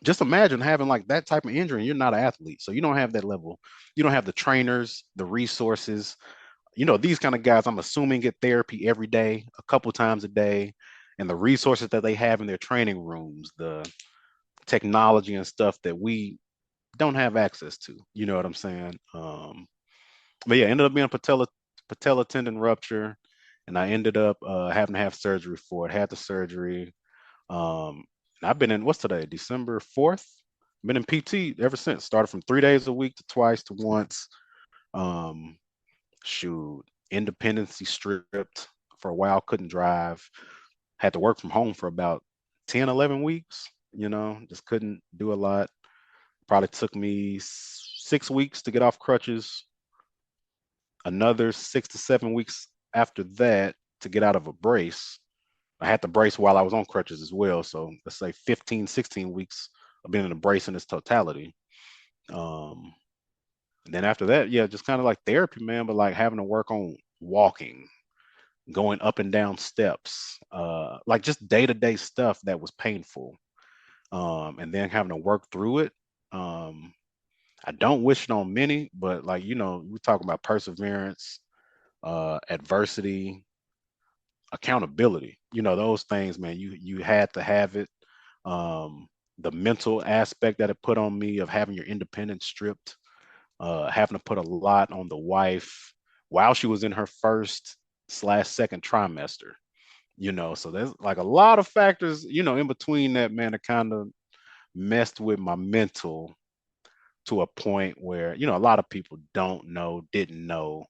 just imagine having like that type of injury and you're not an athlete. So you don't have that level. You don't have the trainers, the resources. These kind of guys, I'm assuming, get therapy every day, a couple times a day, and the resources that they have in their training rooms, the technology and stuff that we don't have access to. You know what I'm saying? But yeah, ended up being a patella tendon rupture, and I ended up having to have surgery for it. Had the surgery. Um, and I've been in what's today, December 4th. Been in PT ever since. Started from 3 days a week to twice to once. Um, Shoot, independency stripped for a while. Couldn't drive. Had to work from home for about 10, 11 weeks. Just couldn't do a lot. Probably took me 6 weeks to get off crutches, another 6 to 7 weeks after that to get out of a brace. I had the brace while I was on crutches as well. So let's say 15, 16 weeks of being in a brace in its totality. Um, and then after that, yeah, just kind of like therapy, man, but like having to work on walking, going up and down steps, like just day to day stuff that was painful. And then having to work through it. I don't wish it on many, but like, we talk about perseverance, adversity, accountability, those things, man, you had to have it. Um, the mental aspect that it put on me of having your independence stripped. having to put a lot on the wife while she was in her first/second trimester. So there's like a lot of factors, in between that, man, that kind of messed with my mental to a point where, a lot of people didn't know.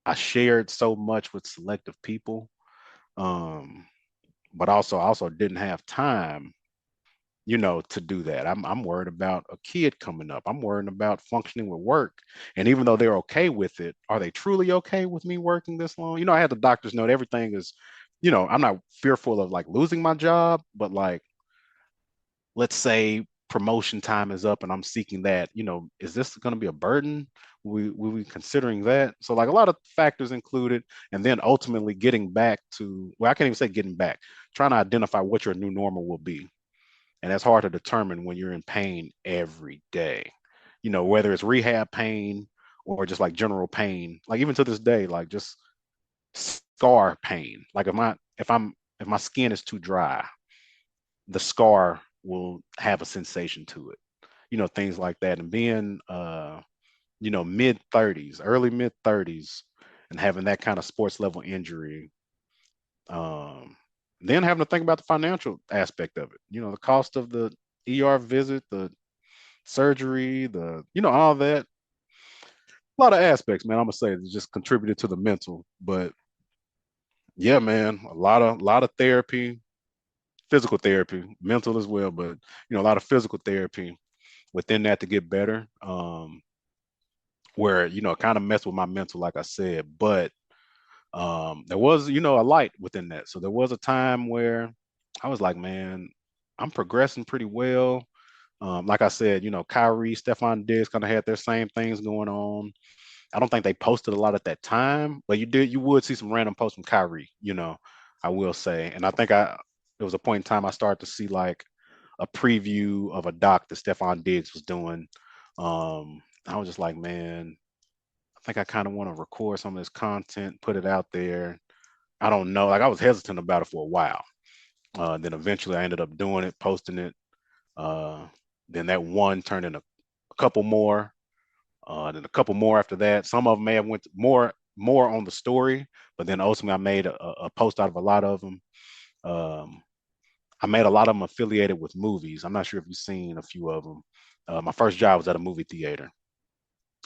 I shared so much with selective people, um, but also didn't have time, to do that. I'm worried about a kid coming up. I'm worried about functioning with work. And even though they're okay with it, are they truly okay with me working this long? I had the doctor's note. Everything is, I'm not fearful of like losing my job, but like, let's say promotion time is up and I'm seeking that, is this going to be a burden? We considering that? So like a lot of factors included, and then ultimately getting back to, well, I can't even say getting back, trying to identify what your new normal will be. And that's hard to determine when you're in pain every day, whether it's rehab pain or just like general pain, like even to this day, like just scar pain. Like if my skin is too dry, the scar will have a sensation to it, things like that. And being, mid 30s, early mid 30s, and having that kind of sports level injury, um, then having to think about the financial aspect of it, the cost of the ER visit, the surgery, all that. A lot of aspects, man. I'm gonna say it just contributed to the mental, but yeah, man, a lot of therapy, physical therapy, mental as well, but a lot of physical therapy within that to get better. Where it kind of messed with my mental, like I said, but there was a light within that. So there was a time where I was like, man, I'm progressing pretty well. Like I said, Kyrie, Stephon Diggs kind of had their same things going on. I don't think they posted a lot at that time, but you would see some random posts from Kyrie, I will say. And I think there was a point in time I started to see like a preview of a doc that Stephon Diggs was doing. I was just like, man, I think I kind of want to record some of this content, put it out there. I don't know. Like I was hesitant about it for a while. Then eventually I ended up doing it, posting it. Uh, then that one turned into a couple more. Then a couple more after that. Some of them may have went more on the story, but then ultimately I made a post out of a lot of them. Um, I made a lot of them affiliated with movies. I'm not sure if you've seen a few of them. My first job was at a movie theater,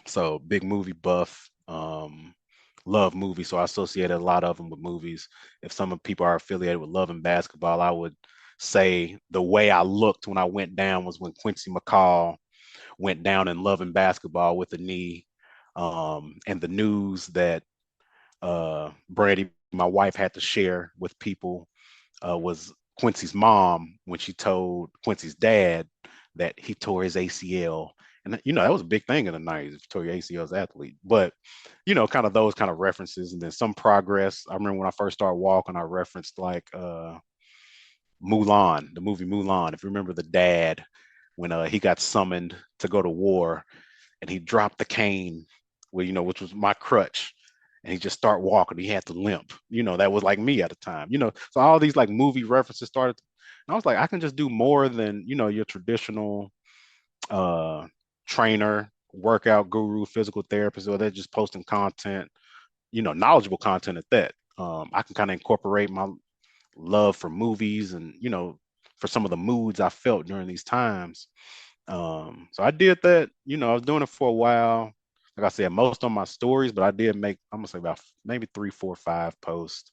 so big movie buff. Love movies, so I associated a lot of them with movies. If some of people are affiliated with love and basketball, I would say the way I looked when I went down was when Quincy McCall went down in love and basketball with a knee. And the news that Brandy, my wife, had to share with people was Quincy's mom when she told Quincy's dad that he tore his ACL. And that was a big thing in the 90s if you tore your ACL as an athlete. But kind of those kind of references, and then some progress. I remember when I first started walking, I referenced like Mulan, the movie Mulan. If you remember the dad when he got summoned to go to war, and he dropped the cane, which was my crutch, and he just start walking. He had to limp. That was like me at the time. So all these like movie references started. And I was like, I can just do more than your traditional uh, trainer, workout guru, physical therapist, or they're just posting content, knowledgeable content at that. I can kind of incorporate my love for movies and for some of the moods I felt during these times. So I did that. I was doing it for a while. Like I said, most on my stories, but I did make, I'm gonna say about maybe 3, 4, 5 posts.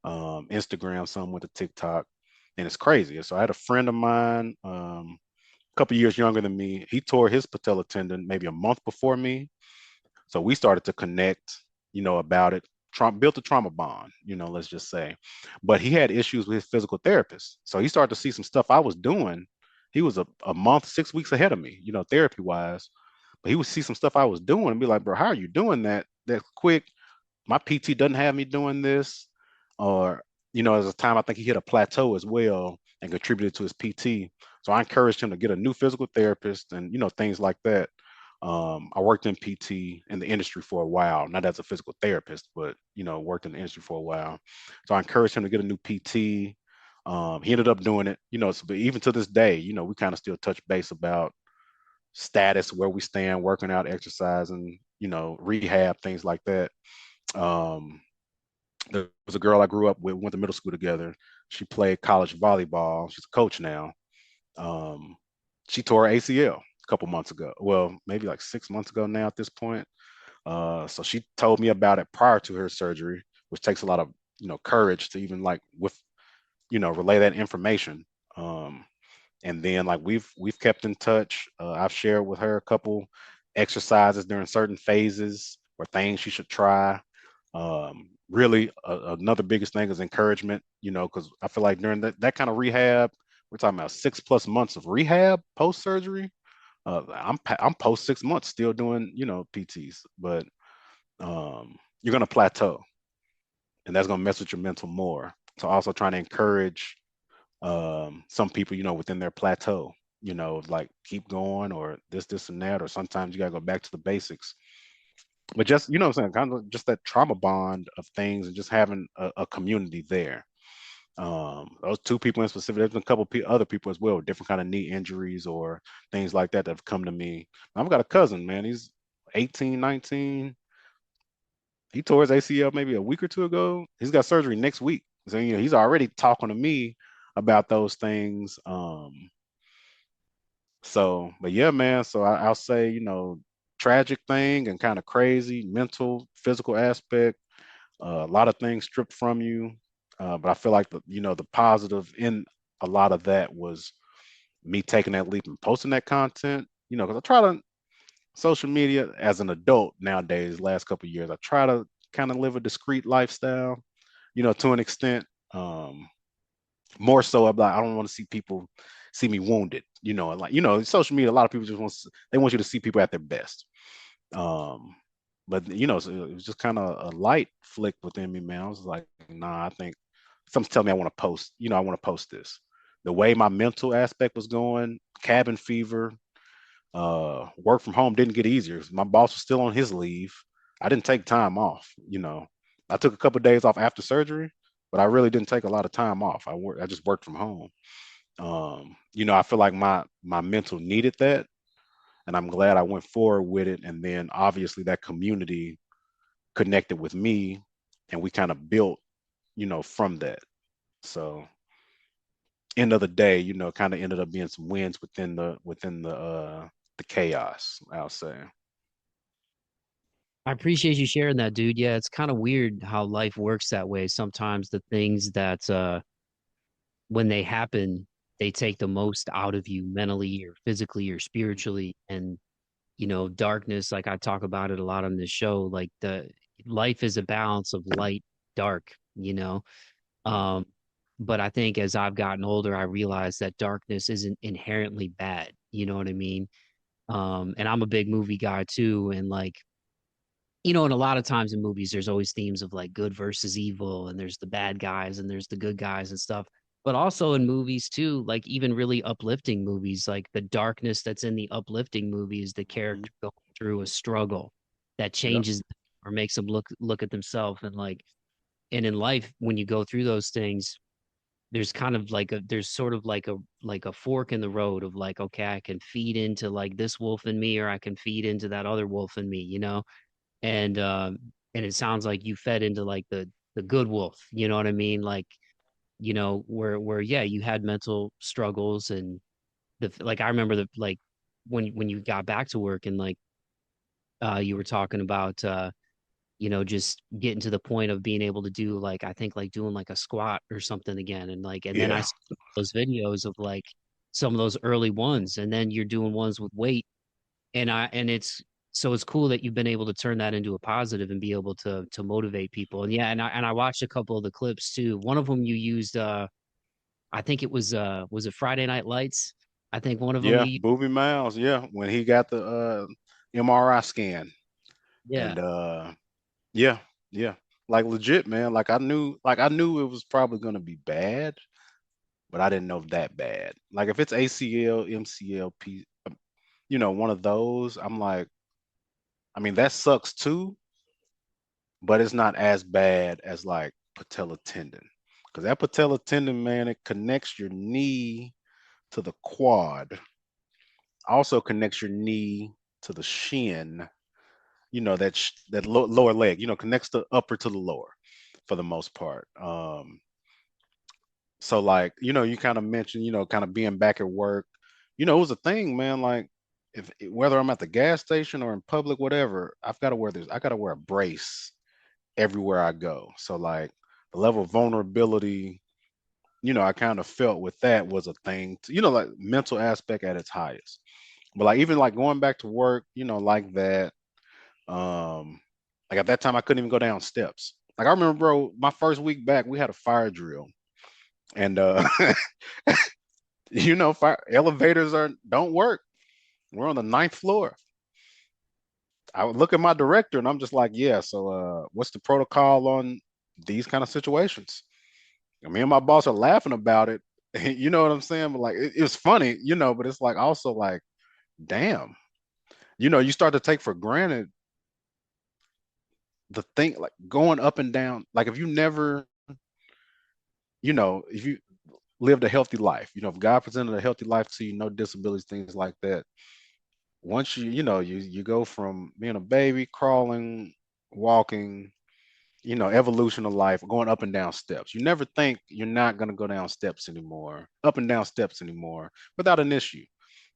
Instagram, some with the TikTok, and it's crazy. So I had a friend of mine, a couple years younger than me. He tore his patella tendon maybe a month before me. So we started to connect, about it. Built a trauma bond, let's just say. But he had issues with his physical therapist. So he started to see some stuff I was doing. He was a month, 6 weeks ahead of me, therapy wise. But he would see some stuff I was doing and be like, bro, how are you doing that quick? My PT doesn't have me doing this. Or, as a time I think he hit a plateau as well and contributed to his PT. So I encouraged him to get a new physical therapist and, things like that. I worked in PT in the industry for a while, not as a physical therapist, but worked in the industry for a while. So I encouraged him to get a new PT. He ended up doing it, so, but even to this day, we kind of still touch base about status, where we stand, working out, exercising, rehab, things like that. Um, there was a girl I grew up with, went to middle school together. She played college volleyball. She's a coach now. Um, she tore her ACL a couple months ago. Well, maybe like 6 months ago now at this point. So she told me about it prior to her surgery, which takes a lot of courage to even like relay that information. Um, and then like we've kept in touch. I've shared with her a couple exercises during certain phases or things she should try. Really, another biggest thing is encouragement. Because I feel like during that kind of rehab, we're talking about 6+ months of rehab post surgery. I'm post 6 months still doing PTs, but you're gonna plateau, and that's gonna mess with your mental more. So also trying to encourage some people, within their plateau, like keep going or this and that, or sometimes you gotta go back to the basics. But just, what I'm saying, kind of just that trauma bond of things and just having a community there. Those two people in specific, there's been a couple other people as well, with different kind of knee injuries or things like that have come to me. I've got a cousin, man. He's 18, 19. He tore his ACL maybe a week or two ago. He's got surgery next week. So, he's already talking to me about those things. But yeah, man. So I'll say, tragic thing and kind of crazy mental, physical aspect. A lot of things stripped from you. But I feel like the positive in a lot of that was me taking that leap and posting that content. Because I try to social media as an adult nowadays. Last couple of years, I try to kind of live a discreet lifestyle. To an extent. More so, I'm like, I don't want to see people see me wounded. And like social media, a lot of people just they want you to see people at their best. Um, but so it was just kind of a light flick within me, man. I was like, nah, I think something's telling me I want to post. I want to post this. The way my mental aspect was going, cabin fever, work from home didn't get easier. My boss was still on his leave. I didn't take time off. I took a couple of days off after surgery, but I really didn't take a lot of time off. I just worked from home. I feel like my mental needed that, and I'm glad I went forward with it. And then obviously that community connected with me, and we kind of built, from that. So end of the day, kind of ended up being some wins within the chaos, I'll say. I appreciate you sharing that, dude. Yeah, it's kind of weird how life works that way. Sometimes the things that when they happen, they take the most out of you mentally or physically or spiritually. And, darkness, like I talk about it a lot on this show, like the life is a balance of light, dark, you know. Mhm. Um, but I think as I've gotten older, I realize that darkness isn't inherently bad. You know what I mean? And I'm a big movie guy too. And like, and a lot of times in movies, there's always themes of like good versus evil, and there's the bad guys and there's the good guys and stuff. But also in movies too, like even really uplifting movies, like the darkness that's in the uplifting movie is the Mhm. character going through a struggle that Yep. changes or makes them look at themselves and like and in life when you go through those things there's kind of like there's sort of like a fork in the road of like okay I can feed into like this wolf in me or I can feed into that other wolf in me and it sounds like you fed into like the good wolf, you know what I mean? Like, where yeah, you had mental struggles and like I remember the like when you got back to work and like you were talking about just getting to the point of being able to do like I think like doing like a squat or something again and like and then I Yeah. saw those videos of like some of those early ones and then you're doing ones with weight and it's cool that you've been able to turn that into a positive and be able to motivate people. And yeah, and I watched a couple of the clips too. One of them you used I think it was it Friday Night Lights? I think one of them Yeah. you Boobie Miles. Yeah. When he got the MRI scan. yeah. And yeah, yeah. Like legit, man. Like I knew it was probably gonna be bad, but I didn't know that bad. Like if it's ACL, MCL, one of those, I'm like, I mean, that sucks too, but it's not as bad as like patella tendon. Because that patella tendon, man, it connects your knee to the quad. also connects your knee to the shin, that lower leg, connects the upper to the lower for the most part. So like, you kind of mentioned, kind of being back at work, it was a thing, man. Like if whether I'm at the gas station or in public, whatever, I gotta wear a brace everywhere I go. So like the level of vulnerability, I kind of felt with that was a thing, like mental aspect at its highest. But like even like going back to work, like that, um, like at that time I couldn't even go down steps. Like I remember, bro, my first week back, we had a fire drill, and fire elevators don't work. We're on the ninth floor. I would look at my director, and I'm just like, yeah. So, what's the protocol on these kind of situations? And me and my boss are laughing about it. You know what I'm saying? But like, it's funny, But it's like also like, damn, you start to take for granted the thing, like going up and down. Like if you never, if you lived a healthy life, if God presented a healthy life to you, no disabilities, things like that. Once you go from being a baby, crawling, walking, evolution of life, going up and down steps. You never think you're not going to go down steps anymore, up and down steps anymore without an issue,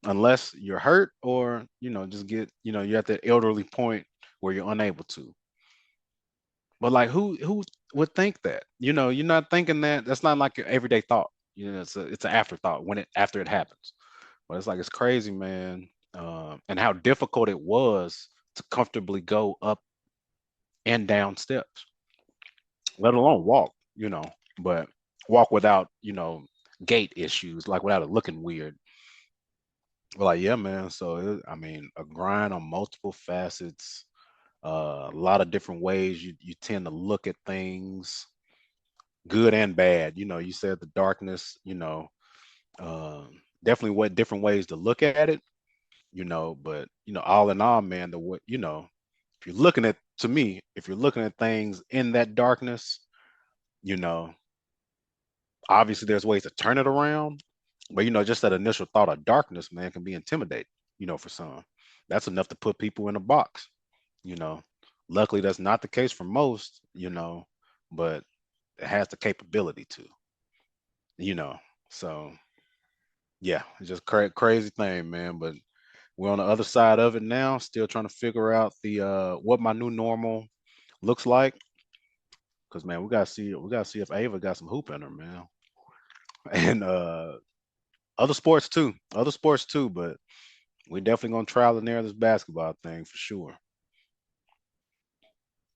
unless you're hurt or, just you're at that elderly point where you're unable to. But like who would think that? You're not thinking that. That's not like your everyday thought. It's an afterthought after it happens. But it's like it's crazy, man. And how difficult it was to comfortably go up and down steps, let alone walk, but walk without, gait issues, like without it looking weird. But like, yeah, man. So I mean, a grind on multiple facets, a lot of different ways you tend to look at things, good and bad. You said the darkness, definitely what different ways to look at it, but all in all, man, the what, if you're looking at to me, if you're looking at things in that darkness, you know, obviously there's ways to turn it around, but just that initial thought of darkness, man, can be intimidating, for some. That's enough to put people in a box, you know. Luckily that's not the case for most, but it has the capability to, you know. So yeah, it's just crazy thing, man. But we're on the other side of it now, still trying to figure out the what my new normal looks like. Cause man, we gotta see if Ava got some hoop in her, man. And other sports too, but we definitely gonna trial and error this basketball thing for sure.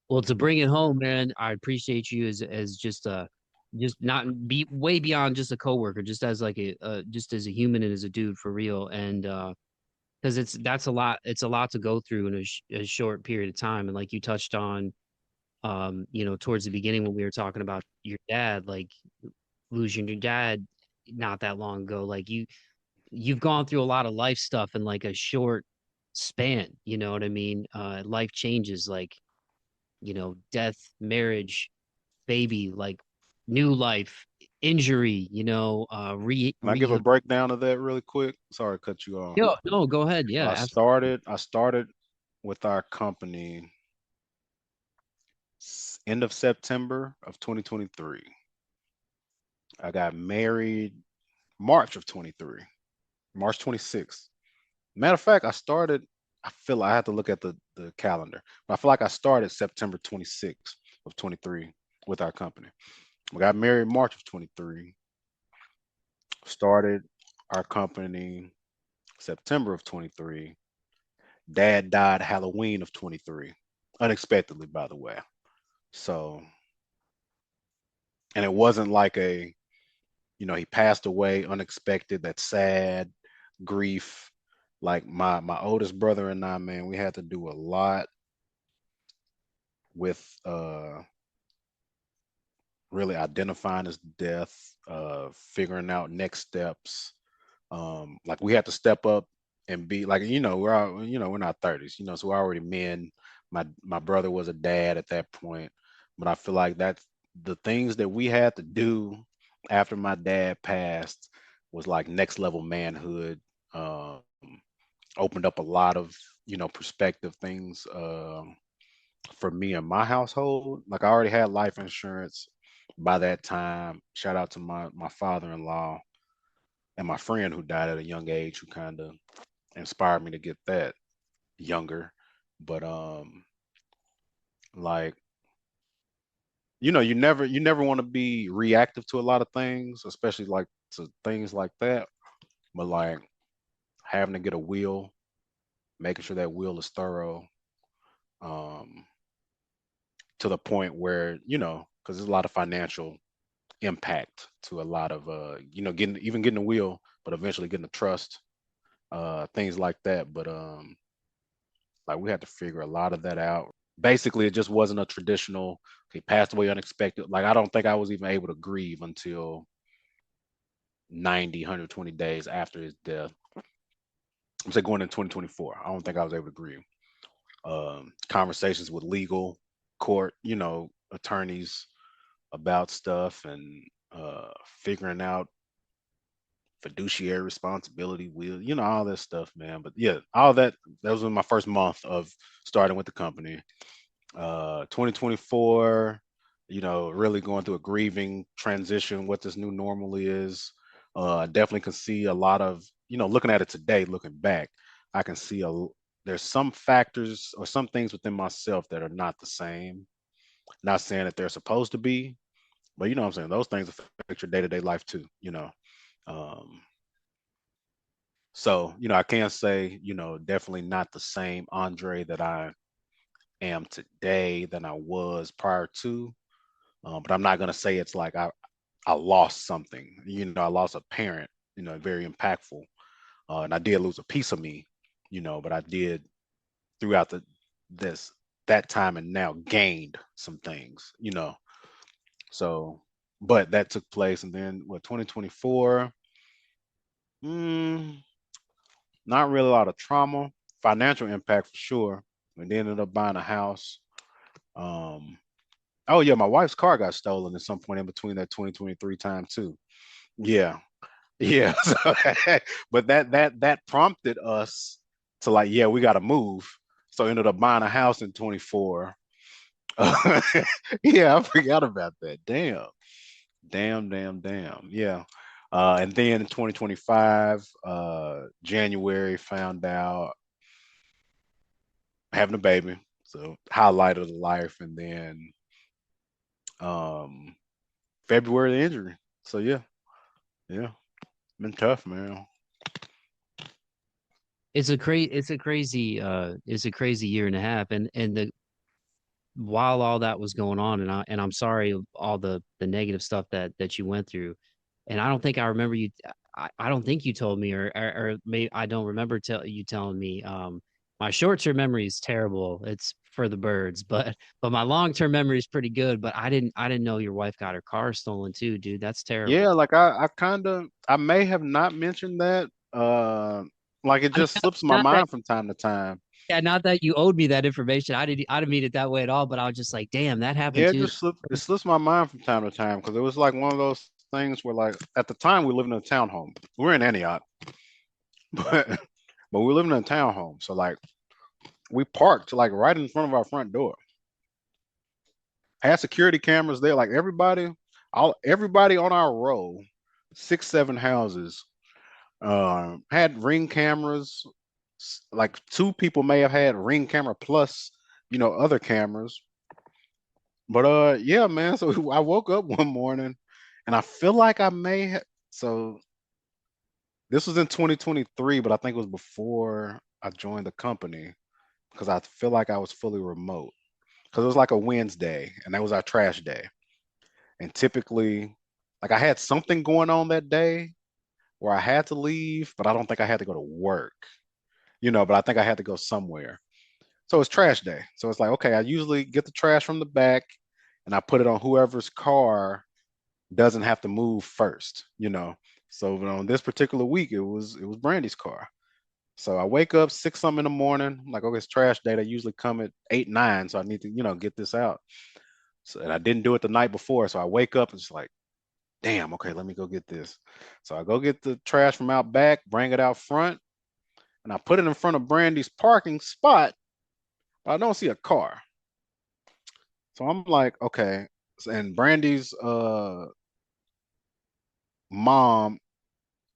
Well, to bring it home, man, I appreciate you as just not be way beyond just a coworker, just as like just as a human and as a dude for real. And because that's a lot, it's a lot to go through in a short period of time. And like you touched on, towards the beginning when we were talking about your dad, like losing your dad not that long ago, like you've gone through a lot of life stuff in like a short span. You know what I mean? Life changes, like death, marriage, baby, like new life, injury, Can I give a breakdown of that really quick? Sorry to cut you off. Yo, no, go ahead. So Yeah, I started with our company end of September of 2023. I got married March of 23, March 26th. Matter of fact, I feel like I have to look at the calendar, but I feel like I started September 26th of 23 with our company. We got married March of 23, started our company September of 23. Dad died Halloween of 23, unexpectedly, by the way. So, and it wasn't like he passed away unexpected, that sad grief. Like my oldest brother and I, man, we had to do a lot with really identifying his death, figuring out next steps. Like we had to step up and be like, we're in our 30s, so we're already men. My brother was a dad at that point, but I feel like that's the things that we had to do after my dad passed was like next level manhood. Um, opened up a lot of, perspective things for me and my household. Like I already had life insurance by that time. Shout out to my father-in-law and my friend who died at a young age, who kind of inspired me to get that younger. But like, you never want to be reactive to a lot of things, especially like to things like that. But like having to get a will, making sure that will is thorough, um, to the point where, because there's a lot of financial impact to a lot of getting a will, but eventually getting a trust, things like that. But like we had to figure a lot of that out. Basically, it just wasn't a traditional, he passed away unexpected. Like I don't think I was even able to grieve until 90, 120 days after his death. I'm saying going in 2024. I don't think I was able to grieve. Conversations with legal, court, attorneys about stuff, and figuring out fiduciary responsibility, will, all that stuff, man. But yeah, all that was in my first month of starting with the company. 2024, really going through a grieving transition, what this new normal is. I definitely can see a lot of, looking at it today, looking back, I can see there's some factors or some things within myself that are not the same. Not saying that they're supposed to be, but you know what I'm saying? Those things affect your day-to-day life too. Um, so, I can't say, definitely not the same Andre that I am today than I was prior to. But I'm not gonna say it's like I lost something. I lost a parent. Very impactful, and I did lose a piece of me. But I did throughout this that time and now gained some things. So, but that took place, and then what? 2024. Mm, not really a lot of trauma, financial impact for sure. We ended up buying a house. Um, oh yeah, my wife's car got stolen at some point in between that 2023 time too. Yeah, yeah. But that prompted us to like, yeah, we got to move. So I ended up buying a house in 24. Yeah, I forgot about that. Damn, damn, damn, damn. Yeah. And then in 2025, January, found out having a baby. So highlight of the life, and then um February the injury. So yeah, yeah, been tough, man. It's a crazy year and a half, and the while all that was going on, and I'm sorry of all the negative stuff that you went through, and I don't think I remember you. I don't think you told me, or maybe I don't remember you telling me. My short term memory is terrible. It's for the birds, but my long term memory is pretty good. But I didn't know your wife got her car stolen too, dude. That's Yeah, terrible. like I kind of I may have not mentioned that. Like it I mean, just slips my not that mind from time to time. yeah, not that you owed me that information. I didn't mean it that way at all. But I was just like, damn, that happened Yeah, it too. just slips my mind from time to time because it was like one of those things where like at the time we lived in a townhome. We're in Antioch, but we lived in a townhome. So like we parked like right in front of our front door. Had security cameras there. Like everybody on our row, 6, 7 houses, had ring cameras. Like 2 people may have had ring camera plus, other cameras. But yeah, man. So I woke up one morning, and I feel like I may have. So this was in 2023, but I think it was before I joined the company because I feel like I was fully remote because it was like a Wednesday, and that was our trash day. And typically, like I had something going on that day where I had to leave, but I don't think I had to go to work, but I think I had to go somewhere. So it's trash day. So it's like, okay, I usually get the trash from the back and I put it on whoever's car doesn't have to move first. So on this particular week, it was Brandy's car. So I wake up 6 something in the morning. I'm like, okay, it's trash day. They usually come at 8, 9. So I need to, get this out. So and I didn't do it the night before. So I wake up and it's like, damn, okay, let me go get this. So I go get the trash from out back, bring it out front. and I put it in front of Brandy's parking spot, but I don't see a car. So I'm like, okay. And Brandy's mom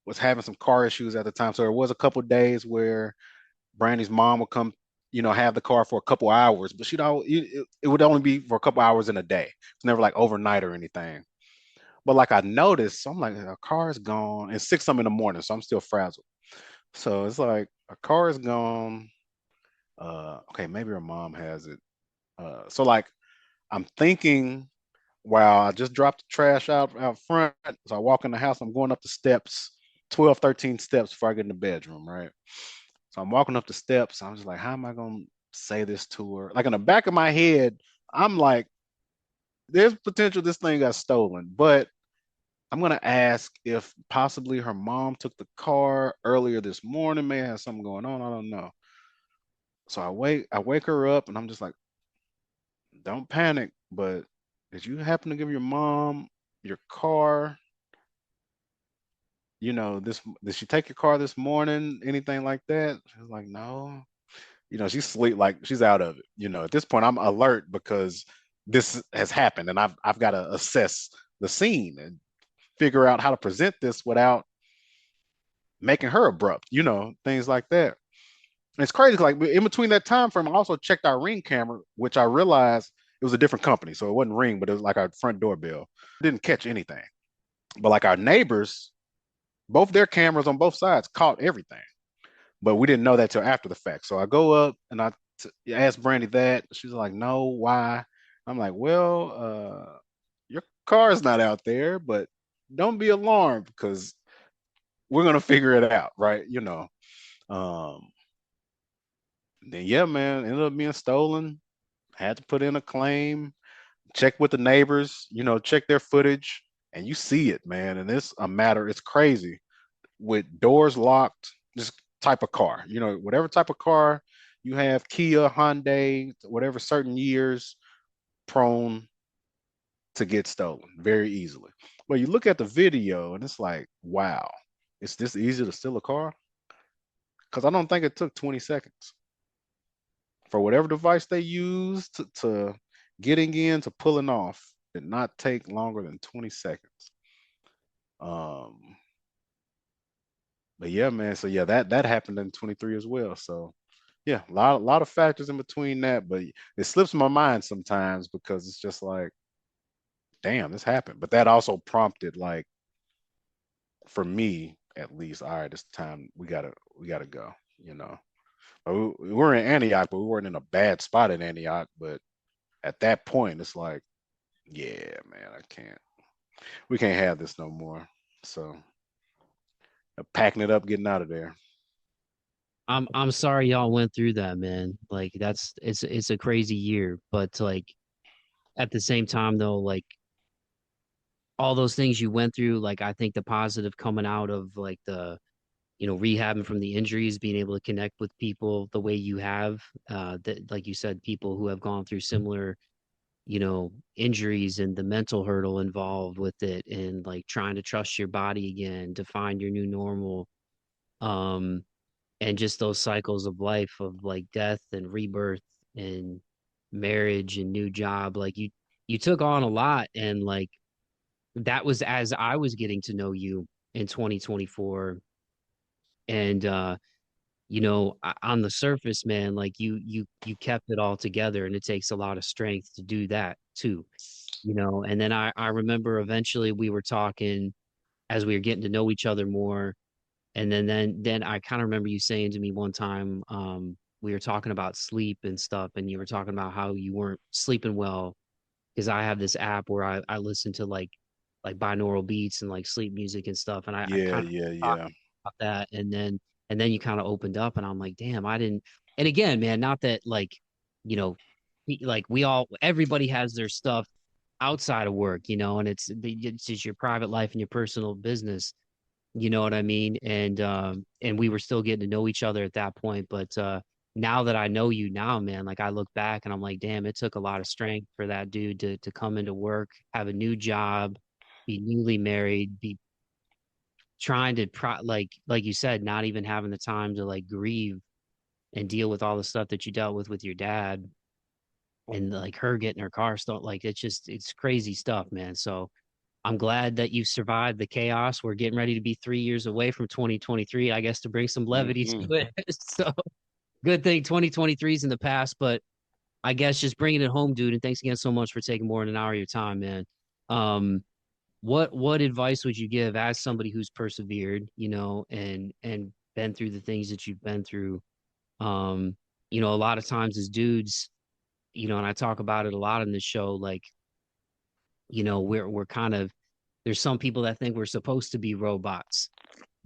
was having some car issues at the time. So there was a couple days where Brandy's mom would come, have the car for a couple hours, but it would only be for a couple hours in a day. It's never like overnight or anything. But like I noticed, so I'm like, a car is gone. It's 6 something in the morning, so I'm still frazzled. So it's like a car is gone. Okay, maybe her mom has it. So like I'm thinking, wow, I just dropped the trash out front. So I walk in the house, I'm going up the steps, 12, 13 steps before I get in the bedroom, right? So I'm walking up the steps. I'm just like, how am I gonna say this to her? Like in the back of my head, I'm like, there's potential this thing got stolen, but I'm gonna ask if possibly her mom took the car earlier this morning, may have something going on. I don't know. So I wake her up and I'm just like, don't panic, but did you happen to give your mom your car? This did she take your car this morning? Anything like that? She was like, no. She's sleep like she's out of it. At this point, I'm alert because this has happened, and I've got to assess the scene and figure out how to present this without making her abrupt. Things like that. And it's crazy. Like in between that time frame, I also checked our Ring camera, which I realized it was a different company, so it wasn't Ring, but it was like our front doorbell. Didn't catch anything, but like our neighbors, both their cameras on both sides caught everything. But we didn't know that till after the fact. So I go up and I asked Brandy that. She's like, "No, why?" I'm like, "Well, your car's not out there, but don't be alarmed because we're gonna figure it out, right?" Um, then yeah, man, ended up being stolen. Had to put in a claim. Check with the neighbors. Check their footage, and you see it, man. And it's a matter. It's crazy with doors locked, just type of car, whatever type of car you have, Kia, Hyundai, whatever certain years, prone to get stolen very easily. But you look at the video and it's like, wow, it's this easy to steal a car? Because I don't think it took 20 seconds for whatever device they used to getting in to pulling off. Did not take longer than 20 seconds. Um, but yeah, man. So yeah, that happened in 23 as well. So yeah, a lot of factors in between that, but it slips my mind sometimes because it's just like, damn, this happened. But that also prompted like for me at least, all right, it's time we gotta go, you know. We were in Antioch, but we weren't in a bad spot in Antioch. But at that point, it's like, yeah, man, I can't. We can't have this no more. So packing it up, getting out of there. I'm sorry y'all went through that, man. Like it's a crazy year, but like at the same time though, like all those things you went through, like I think the positive coming out of like the rehabbing from the injuries, being able to connect with people the way you have, that like you said, people who have gone through similar, injuries and the mental hurdle involved with it and like trying to trust your body again to find your new normal. Um, and just those cycles of life of like death and rebirth and marriage and new job. Like you took on a lot and like that was as I was getting to know you in 2024. And on the surface, man, like you kept it all together, and it takes a lot of strength to do that too. And then I remember eventually we were talking as we were getting to know each other more. And then I kind of remember you saying to me one time, we were talking about sleep and stuff, and you were talking about how you weren't sleeping well because I have this app where I listen to like binaural beats and like sleep music and stuff. And I Yeah, kind of yeah, thought yeah. about that. And then you kind of opened up and I'm like, damn, I didn't. And again, man, not that like, you know, like everybody has their stuff outside of work, and it's just your private life and your personal business. You know what I mean? And we were still getting to know each other at that point. But now that I know you now, man, like I look back and I'm like, damn, it took a lot of strength for that dude to come into work, have a new job, be newly married, be trying to like you said, not even having the time to like grieve and deal with all the stuff that you dealt with your dad, and like her getting her car stolen. Like it's crazy stuff, man. So I'm glad that you've survived the chaos. We're getting ready to be 3 years away from 2023, I guess, to bring some levity to Hmm. it. So good thing 2023 is in the past, but I guess just bringing it home, dude. And thanks again so much for taking more than an hour of your time, man. Um, what advice would you give as somebody who's persevered, and been through the things that you've been through? Um, a lot of times as dudes, and I talk about it a lot in this show, like, we're kind of there's some people that think we're supposed to be robots,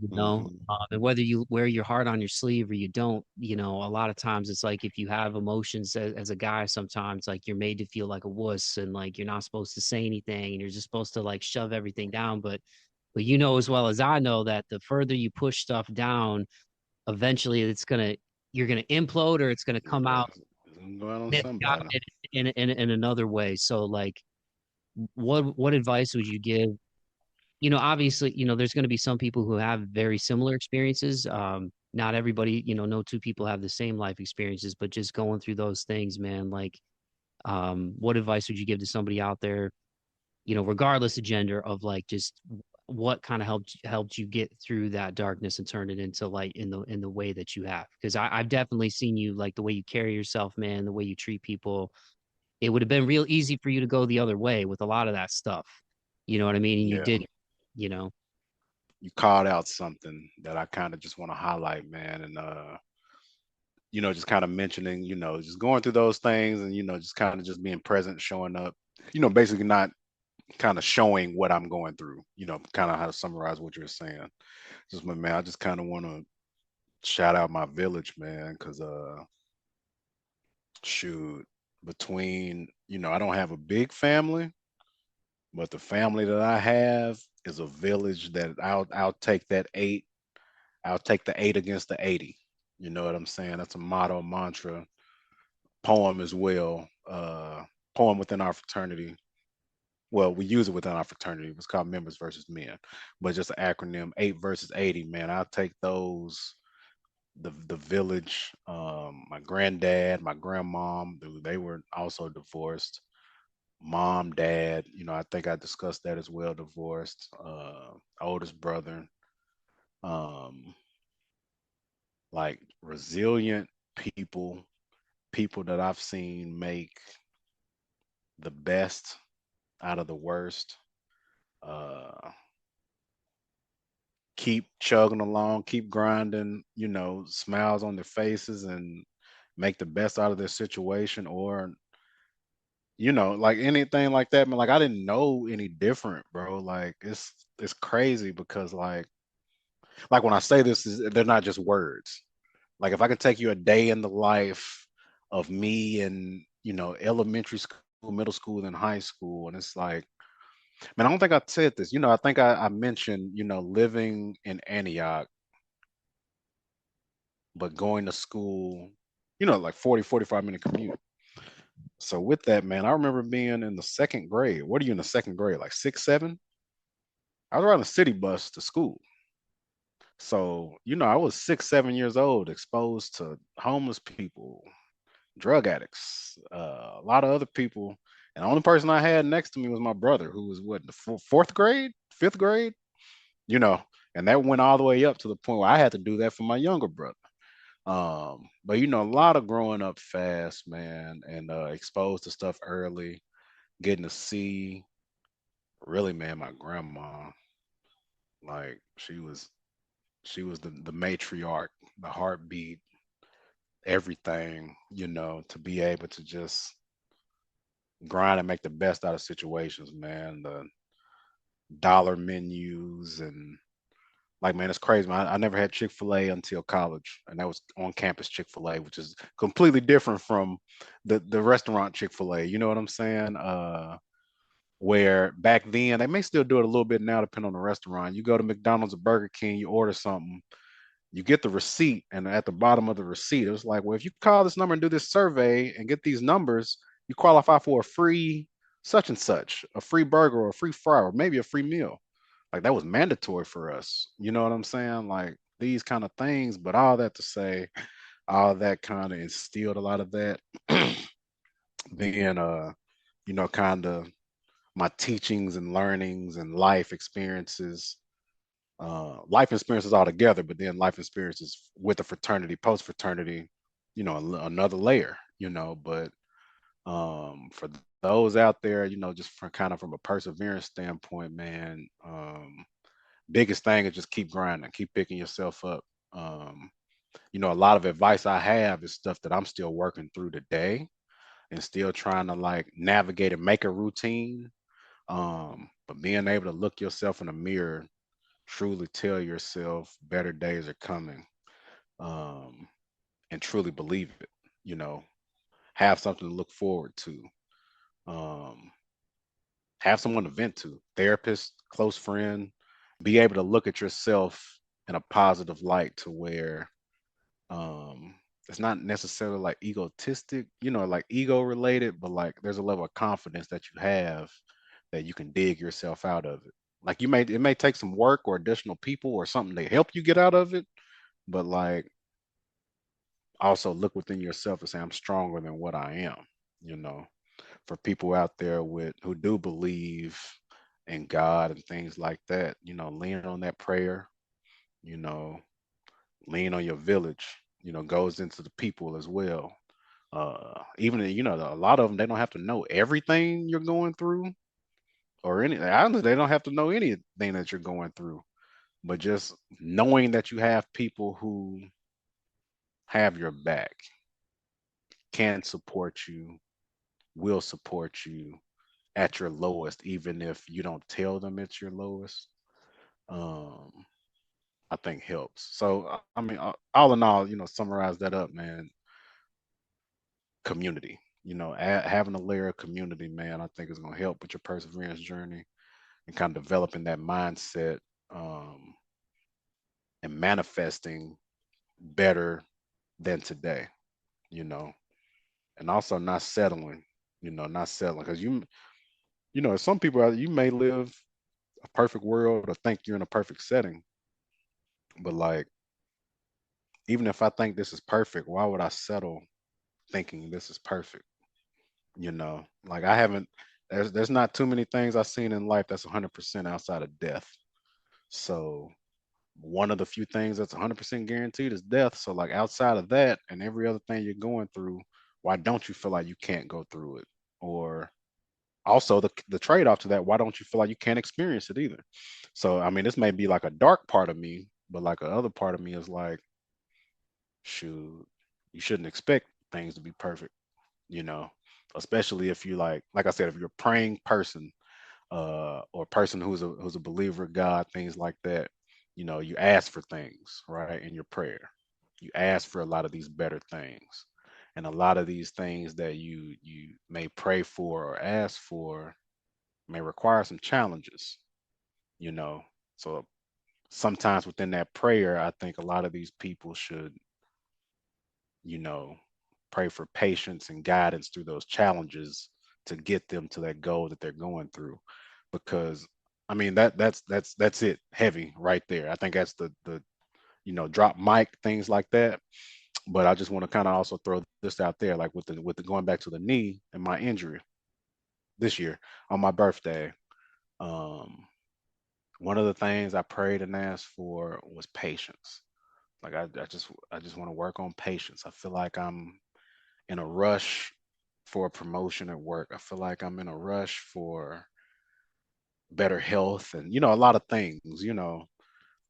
Hmm. and whether you wear your heart on your sleeve or you don't, a lot of times it's like if you have emotions as a guy, sometimes like you're made to feel like a wuss and like you're not supposed to say anything and you're just supposed to like shove everything down. But as well as I know that the further you push stuff down, eventually you're gonna implode or it's gonna come Yeah, out it's going on and somebody. in another way. So like what advice would you give? Obviously, there's going to be some people who have very similar experiences. Not everybody, no two people have the same life experiences, but just going through those things, man, like, what advice would you give to somebody out there, regardless of gender, of like just what kind of helped you get through that darkness and turn it into light in the way that you have? Because I've definitely seen you, like the way you carry yourself, man, the way you treat people. It would have been real easy for you to go the other way with a lot of that stuff. You know what I mean? And you Yeah, did, you know. you called out something that I kind of just want to highlight, man, and just kind of mentioning, just going through those things, and just kind of just being present, showing up, basically not kind of showing what I'm going through, kind of how to summarize what you're saying. Just, man, I just kind of want to shout out my village, man, because shoot, between, I don't have a big family, but the family that I have is a village that I'll take that eight. I'll take the eight against the 80. You know what I'm saying? That's a motto, mantra, poem as well. Poem within our fraternity. Well, we use it within our fraternity. It's called Members versus Men, but just an acronym, 8 versus 80. Man, I'll take those. The village, my granddad, my grandmom, they were also divorced. Mom, dad, I think I discussed that as well. Divorced. Oldest brother. Um, like resilient people, people that I've seen make the best out of the worst. Uh, keep chugging along, keep grinding, smiles on their faces and make the best out of their situation, or like anything like that, man. Like I didn't know any different, bro. Like it's crazy because like when I say this, they're not just words. Like if I can take you a day in the life of me in, elementary school, middle school, and high school, and it's like, man, I don't think I said this. I think I mentioned, living in Antioch, but going to school, like 40, 45-minute commute. So with that, man, I remember being in the second grade. What are you in the second grade? Like six, seven? I was riding a city bus to school. So, I was 6, 7 years old, exposed to homeless people, drug addicts, a lot of other people. And the only person I had next to me was my brother, who was what, in the fourth grade, fifth grade, you know, and that went all the way up to the point where I had to do that for my younger brother. But a lot of growing up fast, man, and exposed to stuff early, getting to see really, man, my grandma, like she was the matriarch, the heartbeat, everything, to be able to just grind and make the best out of situations, man. The dollar menus and like, man, it's crazy, man. I never had Chick-fil-A until college, and that was on campus Chick-fil-A, which is completely different from the restaurant Chick-fil-A. You know what I'm saying? Where back then they may still do it a little bit now, depending on the restaurant. You go to McDonald's or Burger King, you order something, you get the receipt, and at the bottom of the receipt, it was like, well, if you call this number and do this survey and get these numbers, you qualify for a free such and such, a free burger or a free fry, or maybe a free meal. like that was mandatory for us. You know what I'm saying? Like these kind of things, but all that to say, all that kind of instilled a lot of that. Then kind of my teachings and learnings and life experiences all together, but then life experiences with the fraternity, post fraternity, another layer, but for those out there, just from kind of from a perseverance standpoint, man, biggest thing is just keep grinding, keep picking yourself up. Um, a lot of advice I have is stuff that I'm still working through today and still trying to like navigate and make a routine. But being able to look yourself in the mirror, truly tell yourself better days are coming, um, and truly believe it, you know, have something to look forward to. Um, have someone to vent to, therapist, close friend, be able to look at yourself in a positive light to where it's not necessarily like egotistic, like ego related, but like there's a level of confidence that you have that you can dig yourself out of it. Like it may take some work or additional people or something to help you get out of it, but like also look within yourself and say, I'm stronger than what I am, you know. For people out there with who do believe in God and things like that, lean on that prayer, you know, lean on your village, goes into the people as well. Even a lot of them, they don't have to know everything you're going through or anything. Honestly, they don't have to know anything that you're going through, but just knowing that you have people who have your back, can support you, will support you at your lowest, even if you don't tell them it's your lowest. Um, I think helps. So, I mean, all in all, summarize that up, man. Community, having a layer of community, man, I think is going to help with your perseverance journey and kind of developing that mindset, um, and manifesting better than today, you know, and also not settling, not settling because some people you may live a perfect world or think you're in a perfect setting, but like even if I think this is perfect, why would I settle thinking this is perfect? Like I haven't. There's not too many things I've seen in life that's 100% outside of death. So one of the few things that's 100% guaranteed is death. So like outside of that and every other thing you're going through, why don't you feel like you can't go through it? Or also the trade-off to that, why don't you feel like you can't experience it either? So I mean, this may be like a dark part of me, but like another part of me is like, shoot, you shouldn't expect things to be perfect, you know, especially if you like I said, if you're a praying person, or a person who's a believer of God, things like that, you ask for things, right, in your prayer. You ask for a lot of these better things. And a lot of these things that you may pray for or ask for may require some challenges, you know. So sometimes within that prayer, I think a lot of these people should, you know, pray for patience and guidance through those challenges to get them to that goal that they're going through. Because I mean that's it heavy right there. I think that's the drop mic things like that. But I just want to kind of also throw this out there, like with the going back to the knee and my injury this year on my birthday. Um, one of the things I prayed and asked for was patience. Like I just want to work on patience. I feel like I'm in a rush for a promotion at work. I feel like I'm in a rush for better health and a lot of things.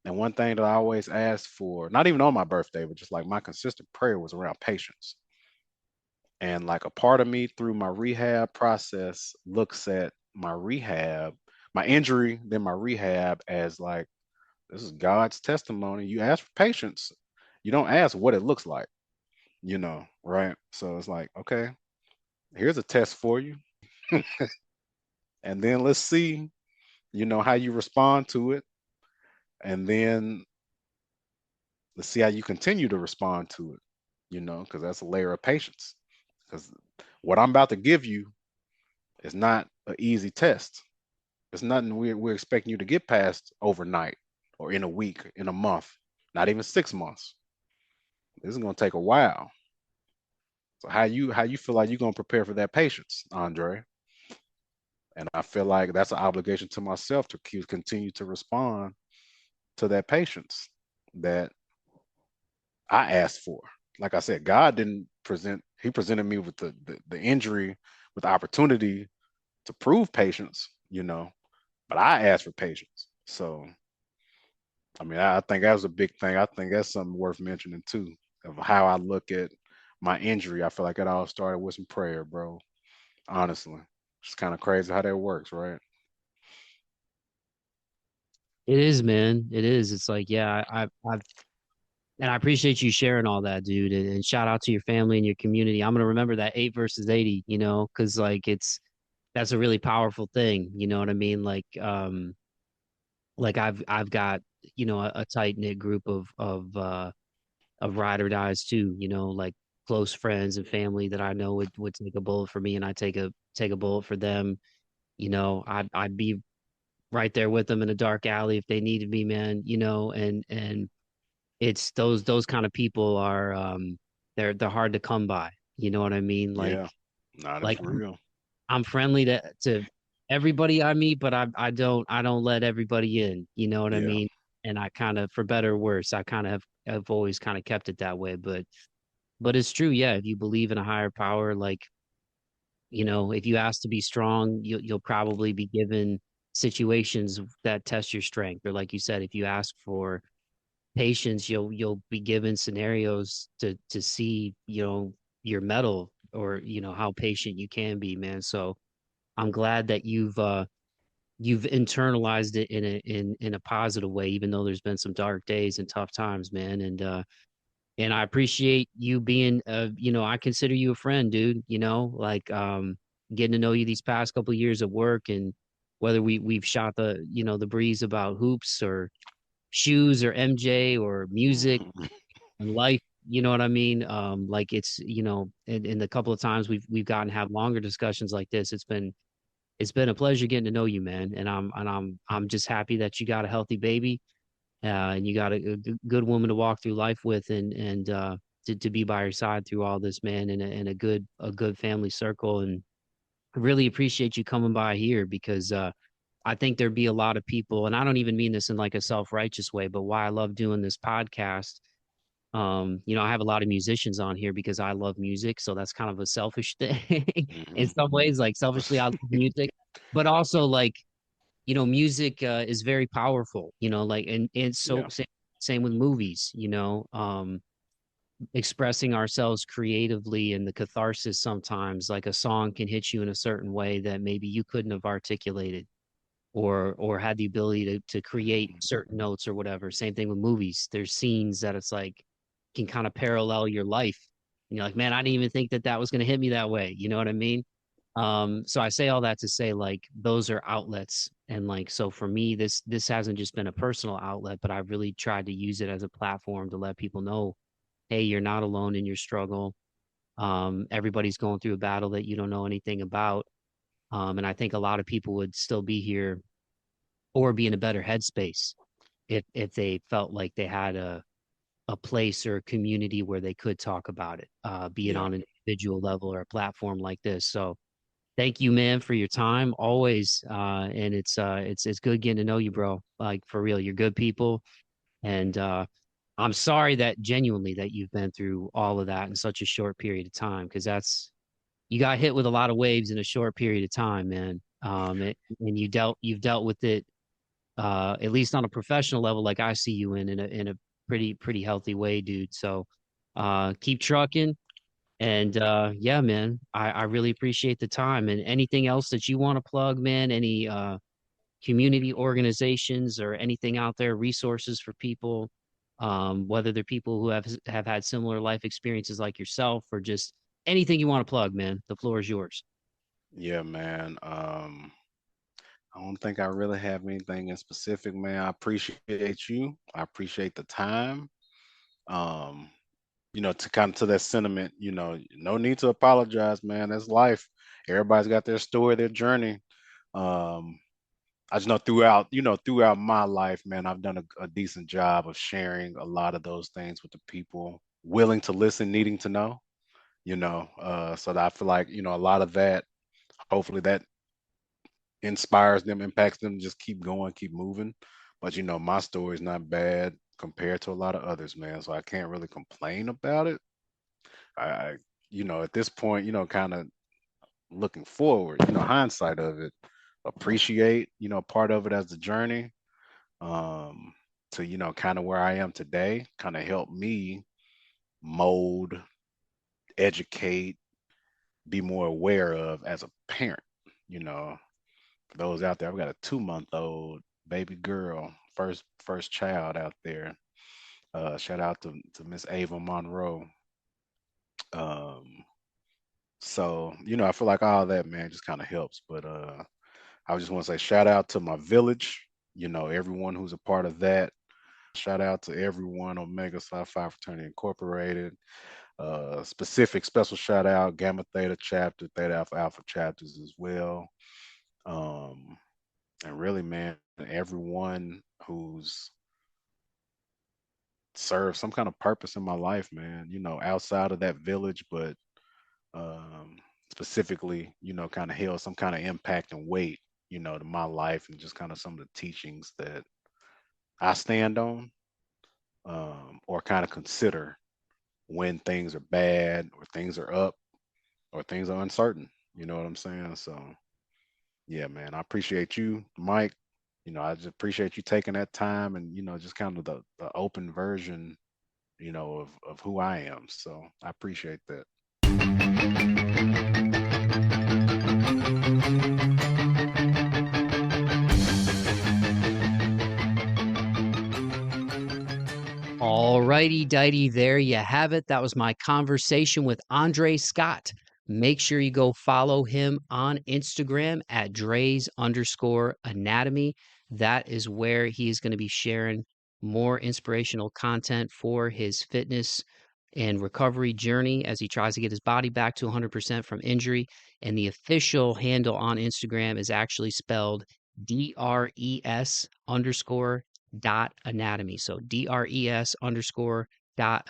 And one thing that I always asked for, not even on my birthday, but just like my consistent prayer was around patience. And like a part of me through my rehab process looks at my injury, then my rehab as like this is God's testimony. You ask for patience. You don't ask what it looks like, right? So it's like, okay, here's a test for you. And then let's see, how you respond to it. And then let's see how you continue to respond to it, because that's a layer of patience. Because what I'm about to give you is not an easy test. It's nothing we're expecting you to get past overnight or in a week, in a month, not even 6 months. This is gonna take a while. So how you feel like you're gonna prepare for that patience, Andre? And I feel like that's an obligation to myself to continue to respond to that patience that I asked for. Like I said, God didn't present, He presented me with the injury, with the opportunity to prove patience, but I asked for patience. So, I mean, I think that was a big thing. I think that's something worth mentioning too, of how I look at my injury. I feel like it all started with some prayer, bro. Honestly, it's kind of crazy how that works, right? It is, man. It is. It's like, yeah, I've and I appreciate you sharing all that, dude. And shout out to your family and your community. I'm gonna remember that 8 versus 80, because like that's a really powerful thing. You know what I mean? Like I've got, a tight knit group of ride or dies too, like close friends and family that I know would take a bullet for me and I take a bullet for them. I'd be right there with them in a dark alley if they needed me, man, and it's those kind of people are they're hard to come by. You know what I mean? Yeah, nah, that's Like real. I'm friendly to everybody I meet, but I don't let everybody in. You know what I Yeah, mean? And I kind of, for better or worse, I kind of have always kind of kept it that way. But it's true, yeah. If you believe in a higher power, like, if you ask to be strong, you'll probably be given situations that test your strength. Or like you said, if you ask for patience, you'll be given scenarios to see, your mettle, or how patient you can be, man. So I'm glad that you've internalized it in a positive way, even though there's been some dark days and tough times, man. And I appreciate you being, I consider you a friend, dude. Like getting to know you these past couple of years of work, and whether we've shot the breeze about hoops or shoes or MJ or music and life. You know what I mean? Like it's, in the couple of times we've gotten to have longer discussions like this, it's been a pleasure getting to know you, man. And I'm just happy that you got a healthy baby, and you got a good woman to walk through life with, and to be by your side through all this, man, and a good family circle. And I really appreciate you coming by here because I think there'd be a lot of people, and I don't even mean this in like a self-righteous way, but why I love doing this podcast. I have a lot of musicians on here because I love music, so that's kind of a selfish thing in hmm some ways. Like selfishly, I love music, but also like, music is very powerful. Like, and so yeah, same with movies. Expressing ourselves creatively and the catharsis sometimes, like a song can hit you in a certain way that maybe you couldn't have articulated or had the ability to create certain notes or whatever. Same thing with movies. There's scenes that it's like can kind of parallel your life. And you're like, man, I didn't even think that was going to hit me that way. You know what I mean? So I say all that to say, like, those are outlets. And like, so for me, this hasn't just been a personal outlet, but I've really tried to use it as a platform to let people know, hey, you're not alone in your struggle. Everybody's going through a battle that you don't know anything about. And I think a lot of people would still be here or be in a better headspace if they felt like they had a place or a community where they could talk about it, be it yeah, on an individual level or a platform like this. So thank you, man, for your time always. And it's good getting to know you, bro. Like for real, you're good people. And I'm sorry that genuinely that you've been through all of that in such a short period of time, because you got hit with a lot of waves in a short period of time, man. And you've dealt with it, at least on a professional level, like I see you in a pretty healthy way, dude. So keep trucking. And yeah, man, I really appreciate the time. And anything else that you want to plug, man, any community organizations or anything out there, resources for people, whether they're people who have had similar life experiences like yourself, or just anything you want to plug, man. The floor is yours. yeah, man. I don't think I really have anything in specific, man. I appreciate you. I appreciate the time. Um, to kind of to that sentiment, no need to apologize, man. That's life. Everybody's got their story, their journey. Um, I just know throughout, throughout my life, man, I've done a decent job of sharing a lot of those things with the people willing to listen, needing to know, so that I feel like, a lot of that, hopefully that inspires them, impacts them, just keep going, keep moving. But my story is not bad compared to a lot of others, man. So I can't really complain about it. I at this point, kind of looking forward, hindsight of it, appreciate, part of it as the journey, um, to, kind of where I am today, kind of help me mold, educate, be more aware of as a parent, you know, for those out there. I've got a 2 month old baby girl, first child out there. Shout out to Miss Ava Monroe. Um, so I feel like all that, man, just kind of helps. But I just want to say shout out to my village, everyone who's a part of that. Shout out to everyone, Omega Psi Phi Fraternity Incorporated. Specific special shout out, Gamma Theta chapter, Theta Alpha Alpha chapters as well. Um, and really, man, everyone who's served some kind of purpose in my life, man, outside of that village, but um, specifically, kind of held some kind of impact and weight, to my life and just kind of some of the teachings that I stand on, or kind of consider when things are bad or things are up or things are uncertain. You know what I'm saying? So, yeah, man, I appreciate you, Mike. I just appreciate you taking that time and, just kind of the open version, of who I am. So I appreciate that. All righty, dighty, there you have it. That was my conversation with Andre Scott. Make sure you go follow him on Instagram at Dre's_anatomy. That is where he is going to be sharing more inspirational content for his fitness and recovery journey as he tries to get his body back to 100% from injury. And the official handle on Instagram is actually spelled DRES_dot anatomy. So DRES_dot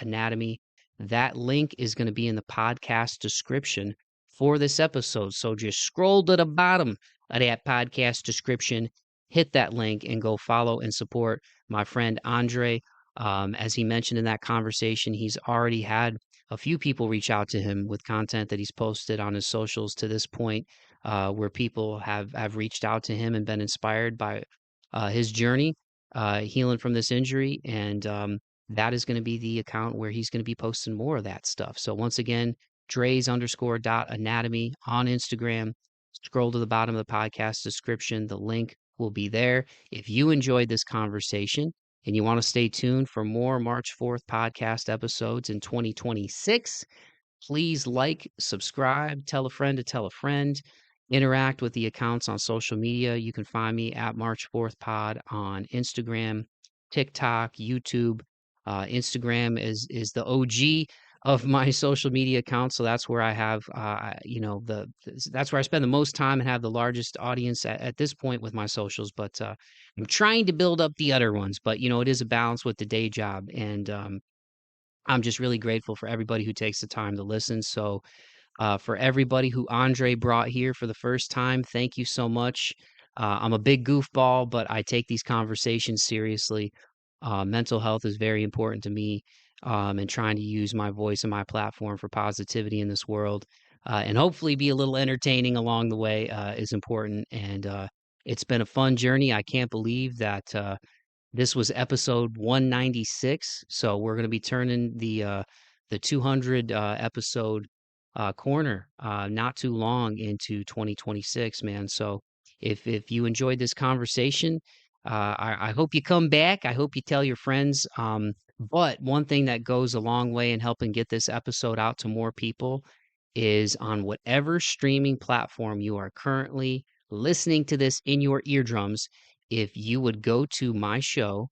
anatomy. That link is going to be in the podcast description for this episode. So just scroll to the bottom of that podcast description, hit that link, and go follow and support my friend Andre. As he mentioned in that conversation, he's already had a few people reach out to him with content that he's posted on his socials to this point, where people have reached out to him and been inspired by his journey healing from this injury. And that is going to be the account where he's going to be posting more of that stuff. So once again, Dre's_dot anatomy on Instagram. Scroll to the bottom of the podcast description. The link will be there. If you enjoyed this conversation and you want to stay tuned for more March 4th podcast episodes in 2026, please like, subscribe, tell a friend to tell a friend, interact with the accounts on social media. You can find me at March 4th Pod on Instagram, TikTok, YouTube. Instagram is the OG of my social media accounts, so that's where I have that's where I spend the most time and have the largest audience at this point with my socials. But I'm trying to build up the other ones, but it is a balance with the day job, and I'm just really grateful for everybody who takes the time to listen. So, for everybody who Andre brought here for the first time, thank you so much. I'm a big goofball, but I take these conversations seriously. Mental health is very important to me, and trying to use my voice and my platform for positivity in this world, and hopefully be a little entertaining along the way, is important. And it's been a fun journey. I can't believe that. This was episode 196, so we're gonna be turning the 200 episode corner not too long into 2026, man. So if you enjoyed this conversation, I hope you come back. I hope you tell your friends. But one thing that goes a long way in helping get this episode out to more people is on whatever streaming platform you are currently listening to this in your eardrums. If you would go to my show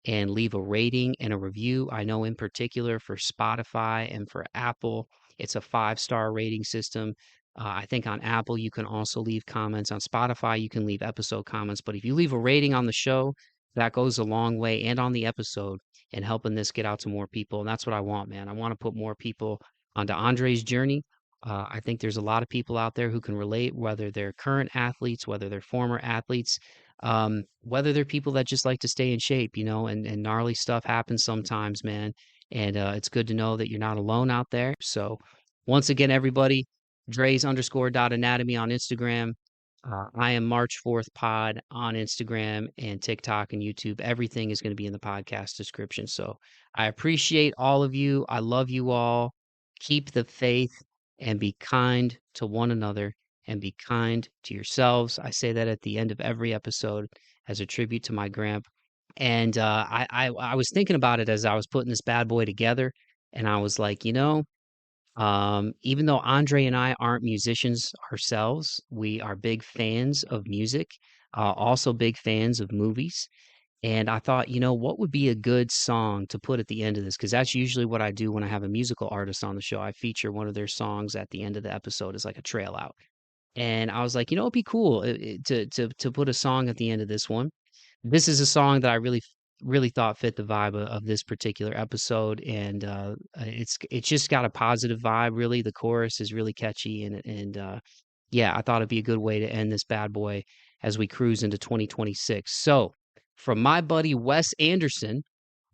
and leave a rating and a review. I know in particular for Spotify and for Apple, it's a 5-star rating system. I think on Apple, you can also leave comments. On Spotify, you can leave episode comments. But if you leave a rating on the show, that goes a long way, and on the episode, in helping this get out to more people. And that's what I want, man. I want to put more people onto Andre's journey. I think there's a lot of people out there who can relate, whether they're current athletes, whether they're former athletes, whether they're people that just like to stay in shape, and gnarly stuff happens sometimes, man. And it's good to know that you're not alone out there. So once again, everybody, Dre's_.anatomy on Instagram. I am March 4th Pod on Instagram and TikTok and YouTube. Everything is going to be in the podcast description. So I appreciate all of you. I love you all. Keep the faith and be kind to one another and be kind to yourselves. I say that at the end of every episode as a tribute to my grandpa. And I was thinking about it as I was putting this bad boy together, and I was like, even though Andre and I aren't musicians ourselves, we are big fans of music, also big fans of movies. And I thought, what would be a good song to put at the end of this? Because that's usually what I do when I have a musical artist on the show. I feature one of their songs at the end of the episode as like a trail out. And I was like, it'd be cool to put a song at the end of this one. This is a song that I really thought fit the vibe of this particular episode, and it's just got a positive vibe. Really, the chorus is really catchy, and yeah, I thought it'd be a good way to end this bad boy as we cruise into 2026. So, from my buddy Wes Anderson,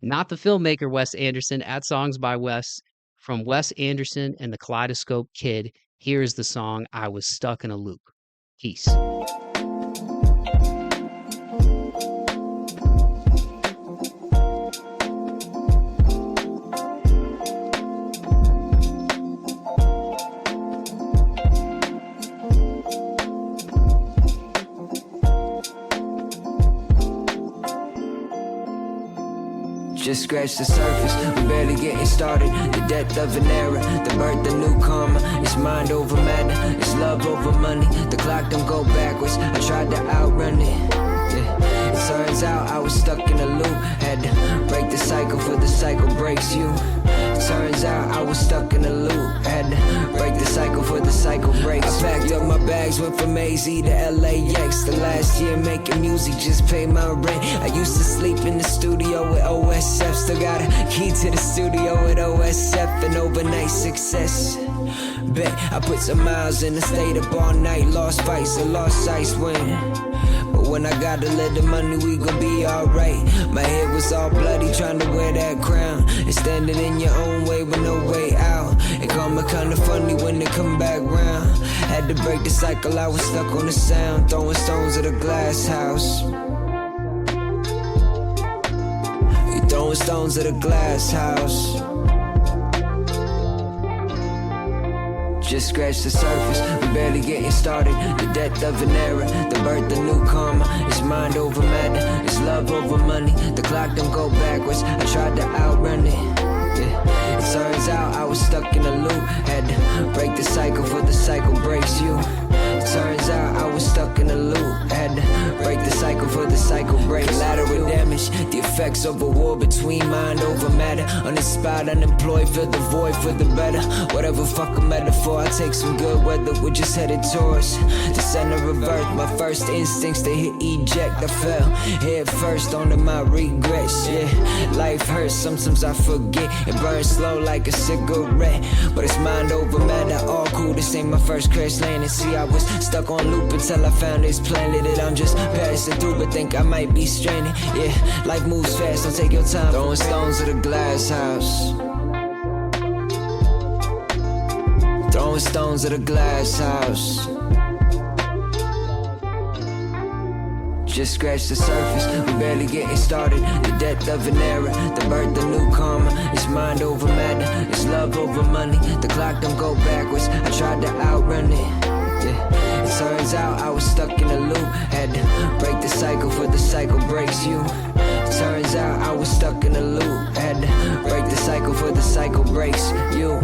not the filmmaker Wes Anderson, at Songs by Wes, from Wes Anderson and the Kaleidoscope Kid, here is the song "I Was Stuck in a Loop." Peace. Just scratch the surface, we barely getting started. The depth of an era, the birth of new karma. It's mind over matter, it's love over money. The clock don't go backwards, I tried to outrun it. Yeah. It turns out I was stuck in a loop. Had to break the cycle for the cycle breaks you. It turns out I was stuck in a loop. Had to break the cycle for the cycle breaks. I packed up my bags, went from AZ to LAX. The last year making music just paid my rent. I used to sleep in the studio with OSF. Still got a key to the studio with OSF and overnight success. Bet I put some miles in, I stayed up all night. Lost fights and lost sights when. But when I got a little money, we gon' be alright. My head was all bloody trying to wear that crown. And standing in your own way with no way out. It karma kinda funny when they come back round. Had to break the cycle, I was stuck on the sound. Throwing stones at a glass house. You throwing stones at a glass house. Just scratch the surface, we barely getting started. The depth of an era, the birth of new karma. It's mind over matter, it's love over money. The clock don't go backwards, I tried to outrun it. Yeah. It turns out I was stuck in a loop. Had to break the cycle for the cycle breaks you. It turns out I was stuck in a loop. Had to break the cycle for the cycle breaks. Collateral damage, the effects of a war between mind over matter. On the spot, unemployed, fill the void for the better. Whatever, fuck a metaphor, I take some good weather. We're just headed towards the center of earth. My first instincts to hit eject, I fell head first onto my regrets. Yeah, life hurts, sometimes I forget. It burns slow like a cigarette, but it's mind over matter, all cool. This ain't my first crash landing. See, I was stuck on loop until I found this planet that I'm just passing through, but think I might be stranded. Yeah, life moves fast, don't take your time. Throwing stones at a glass house. Throwing stones at a glass house. Just scratch the surface, we barely getting started. The depth of an era, the birth of new karma. It's mind over matter, it's love over money. The clock don't go backwards, I tried to outrun it. Yeah. It turns out I was stuck in a loop. Had to break the cycle for the cycle breaks you. It turns out I was stuck in a loop. Had to break the cycle for the cycle breaks you.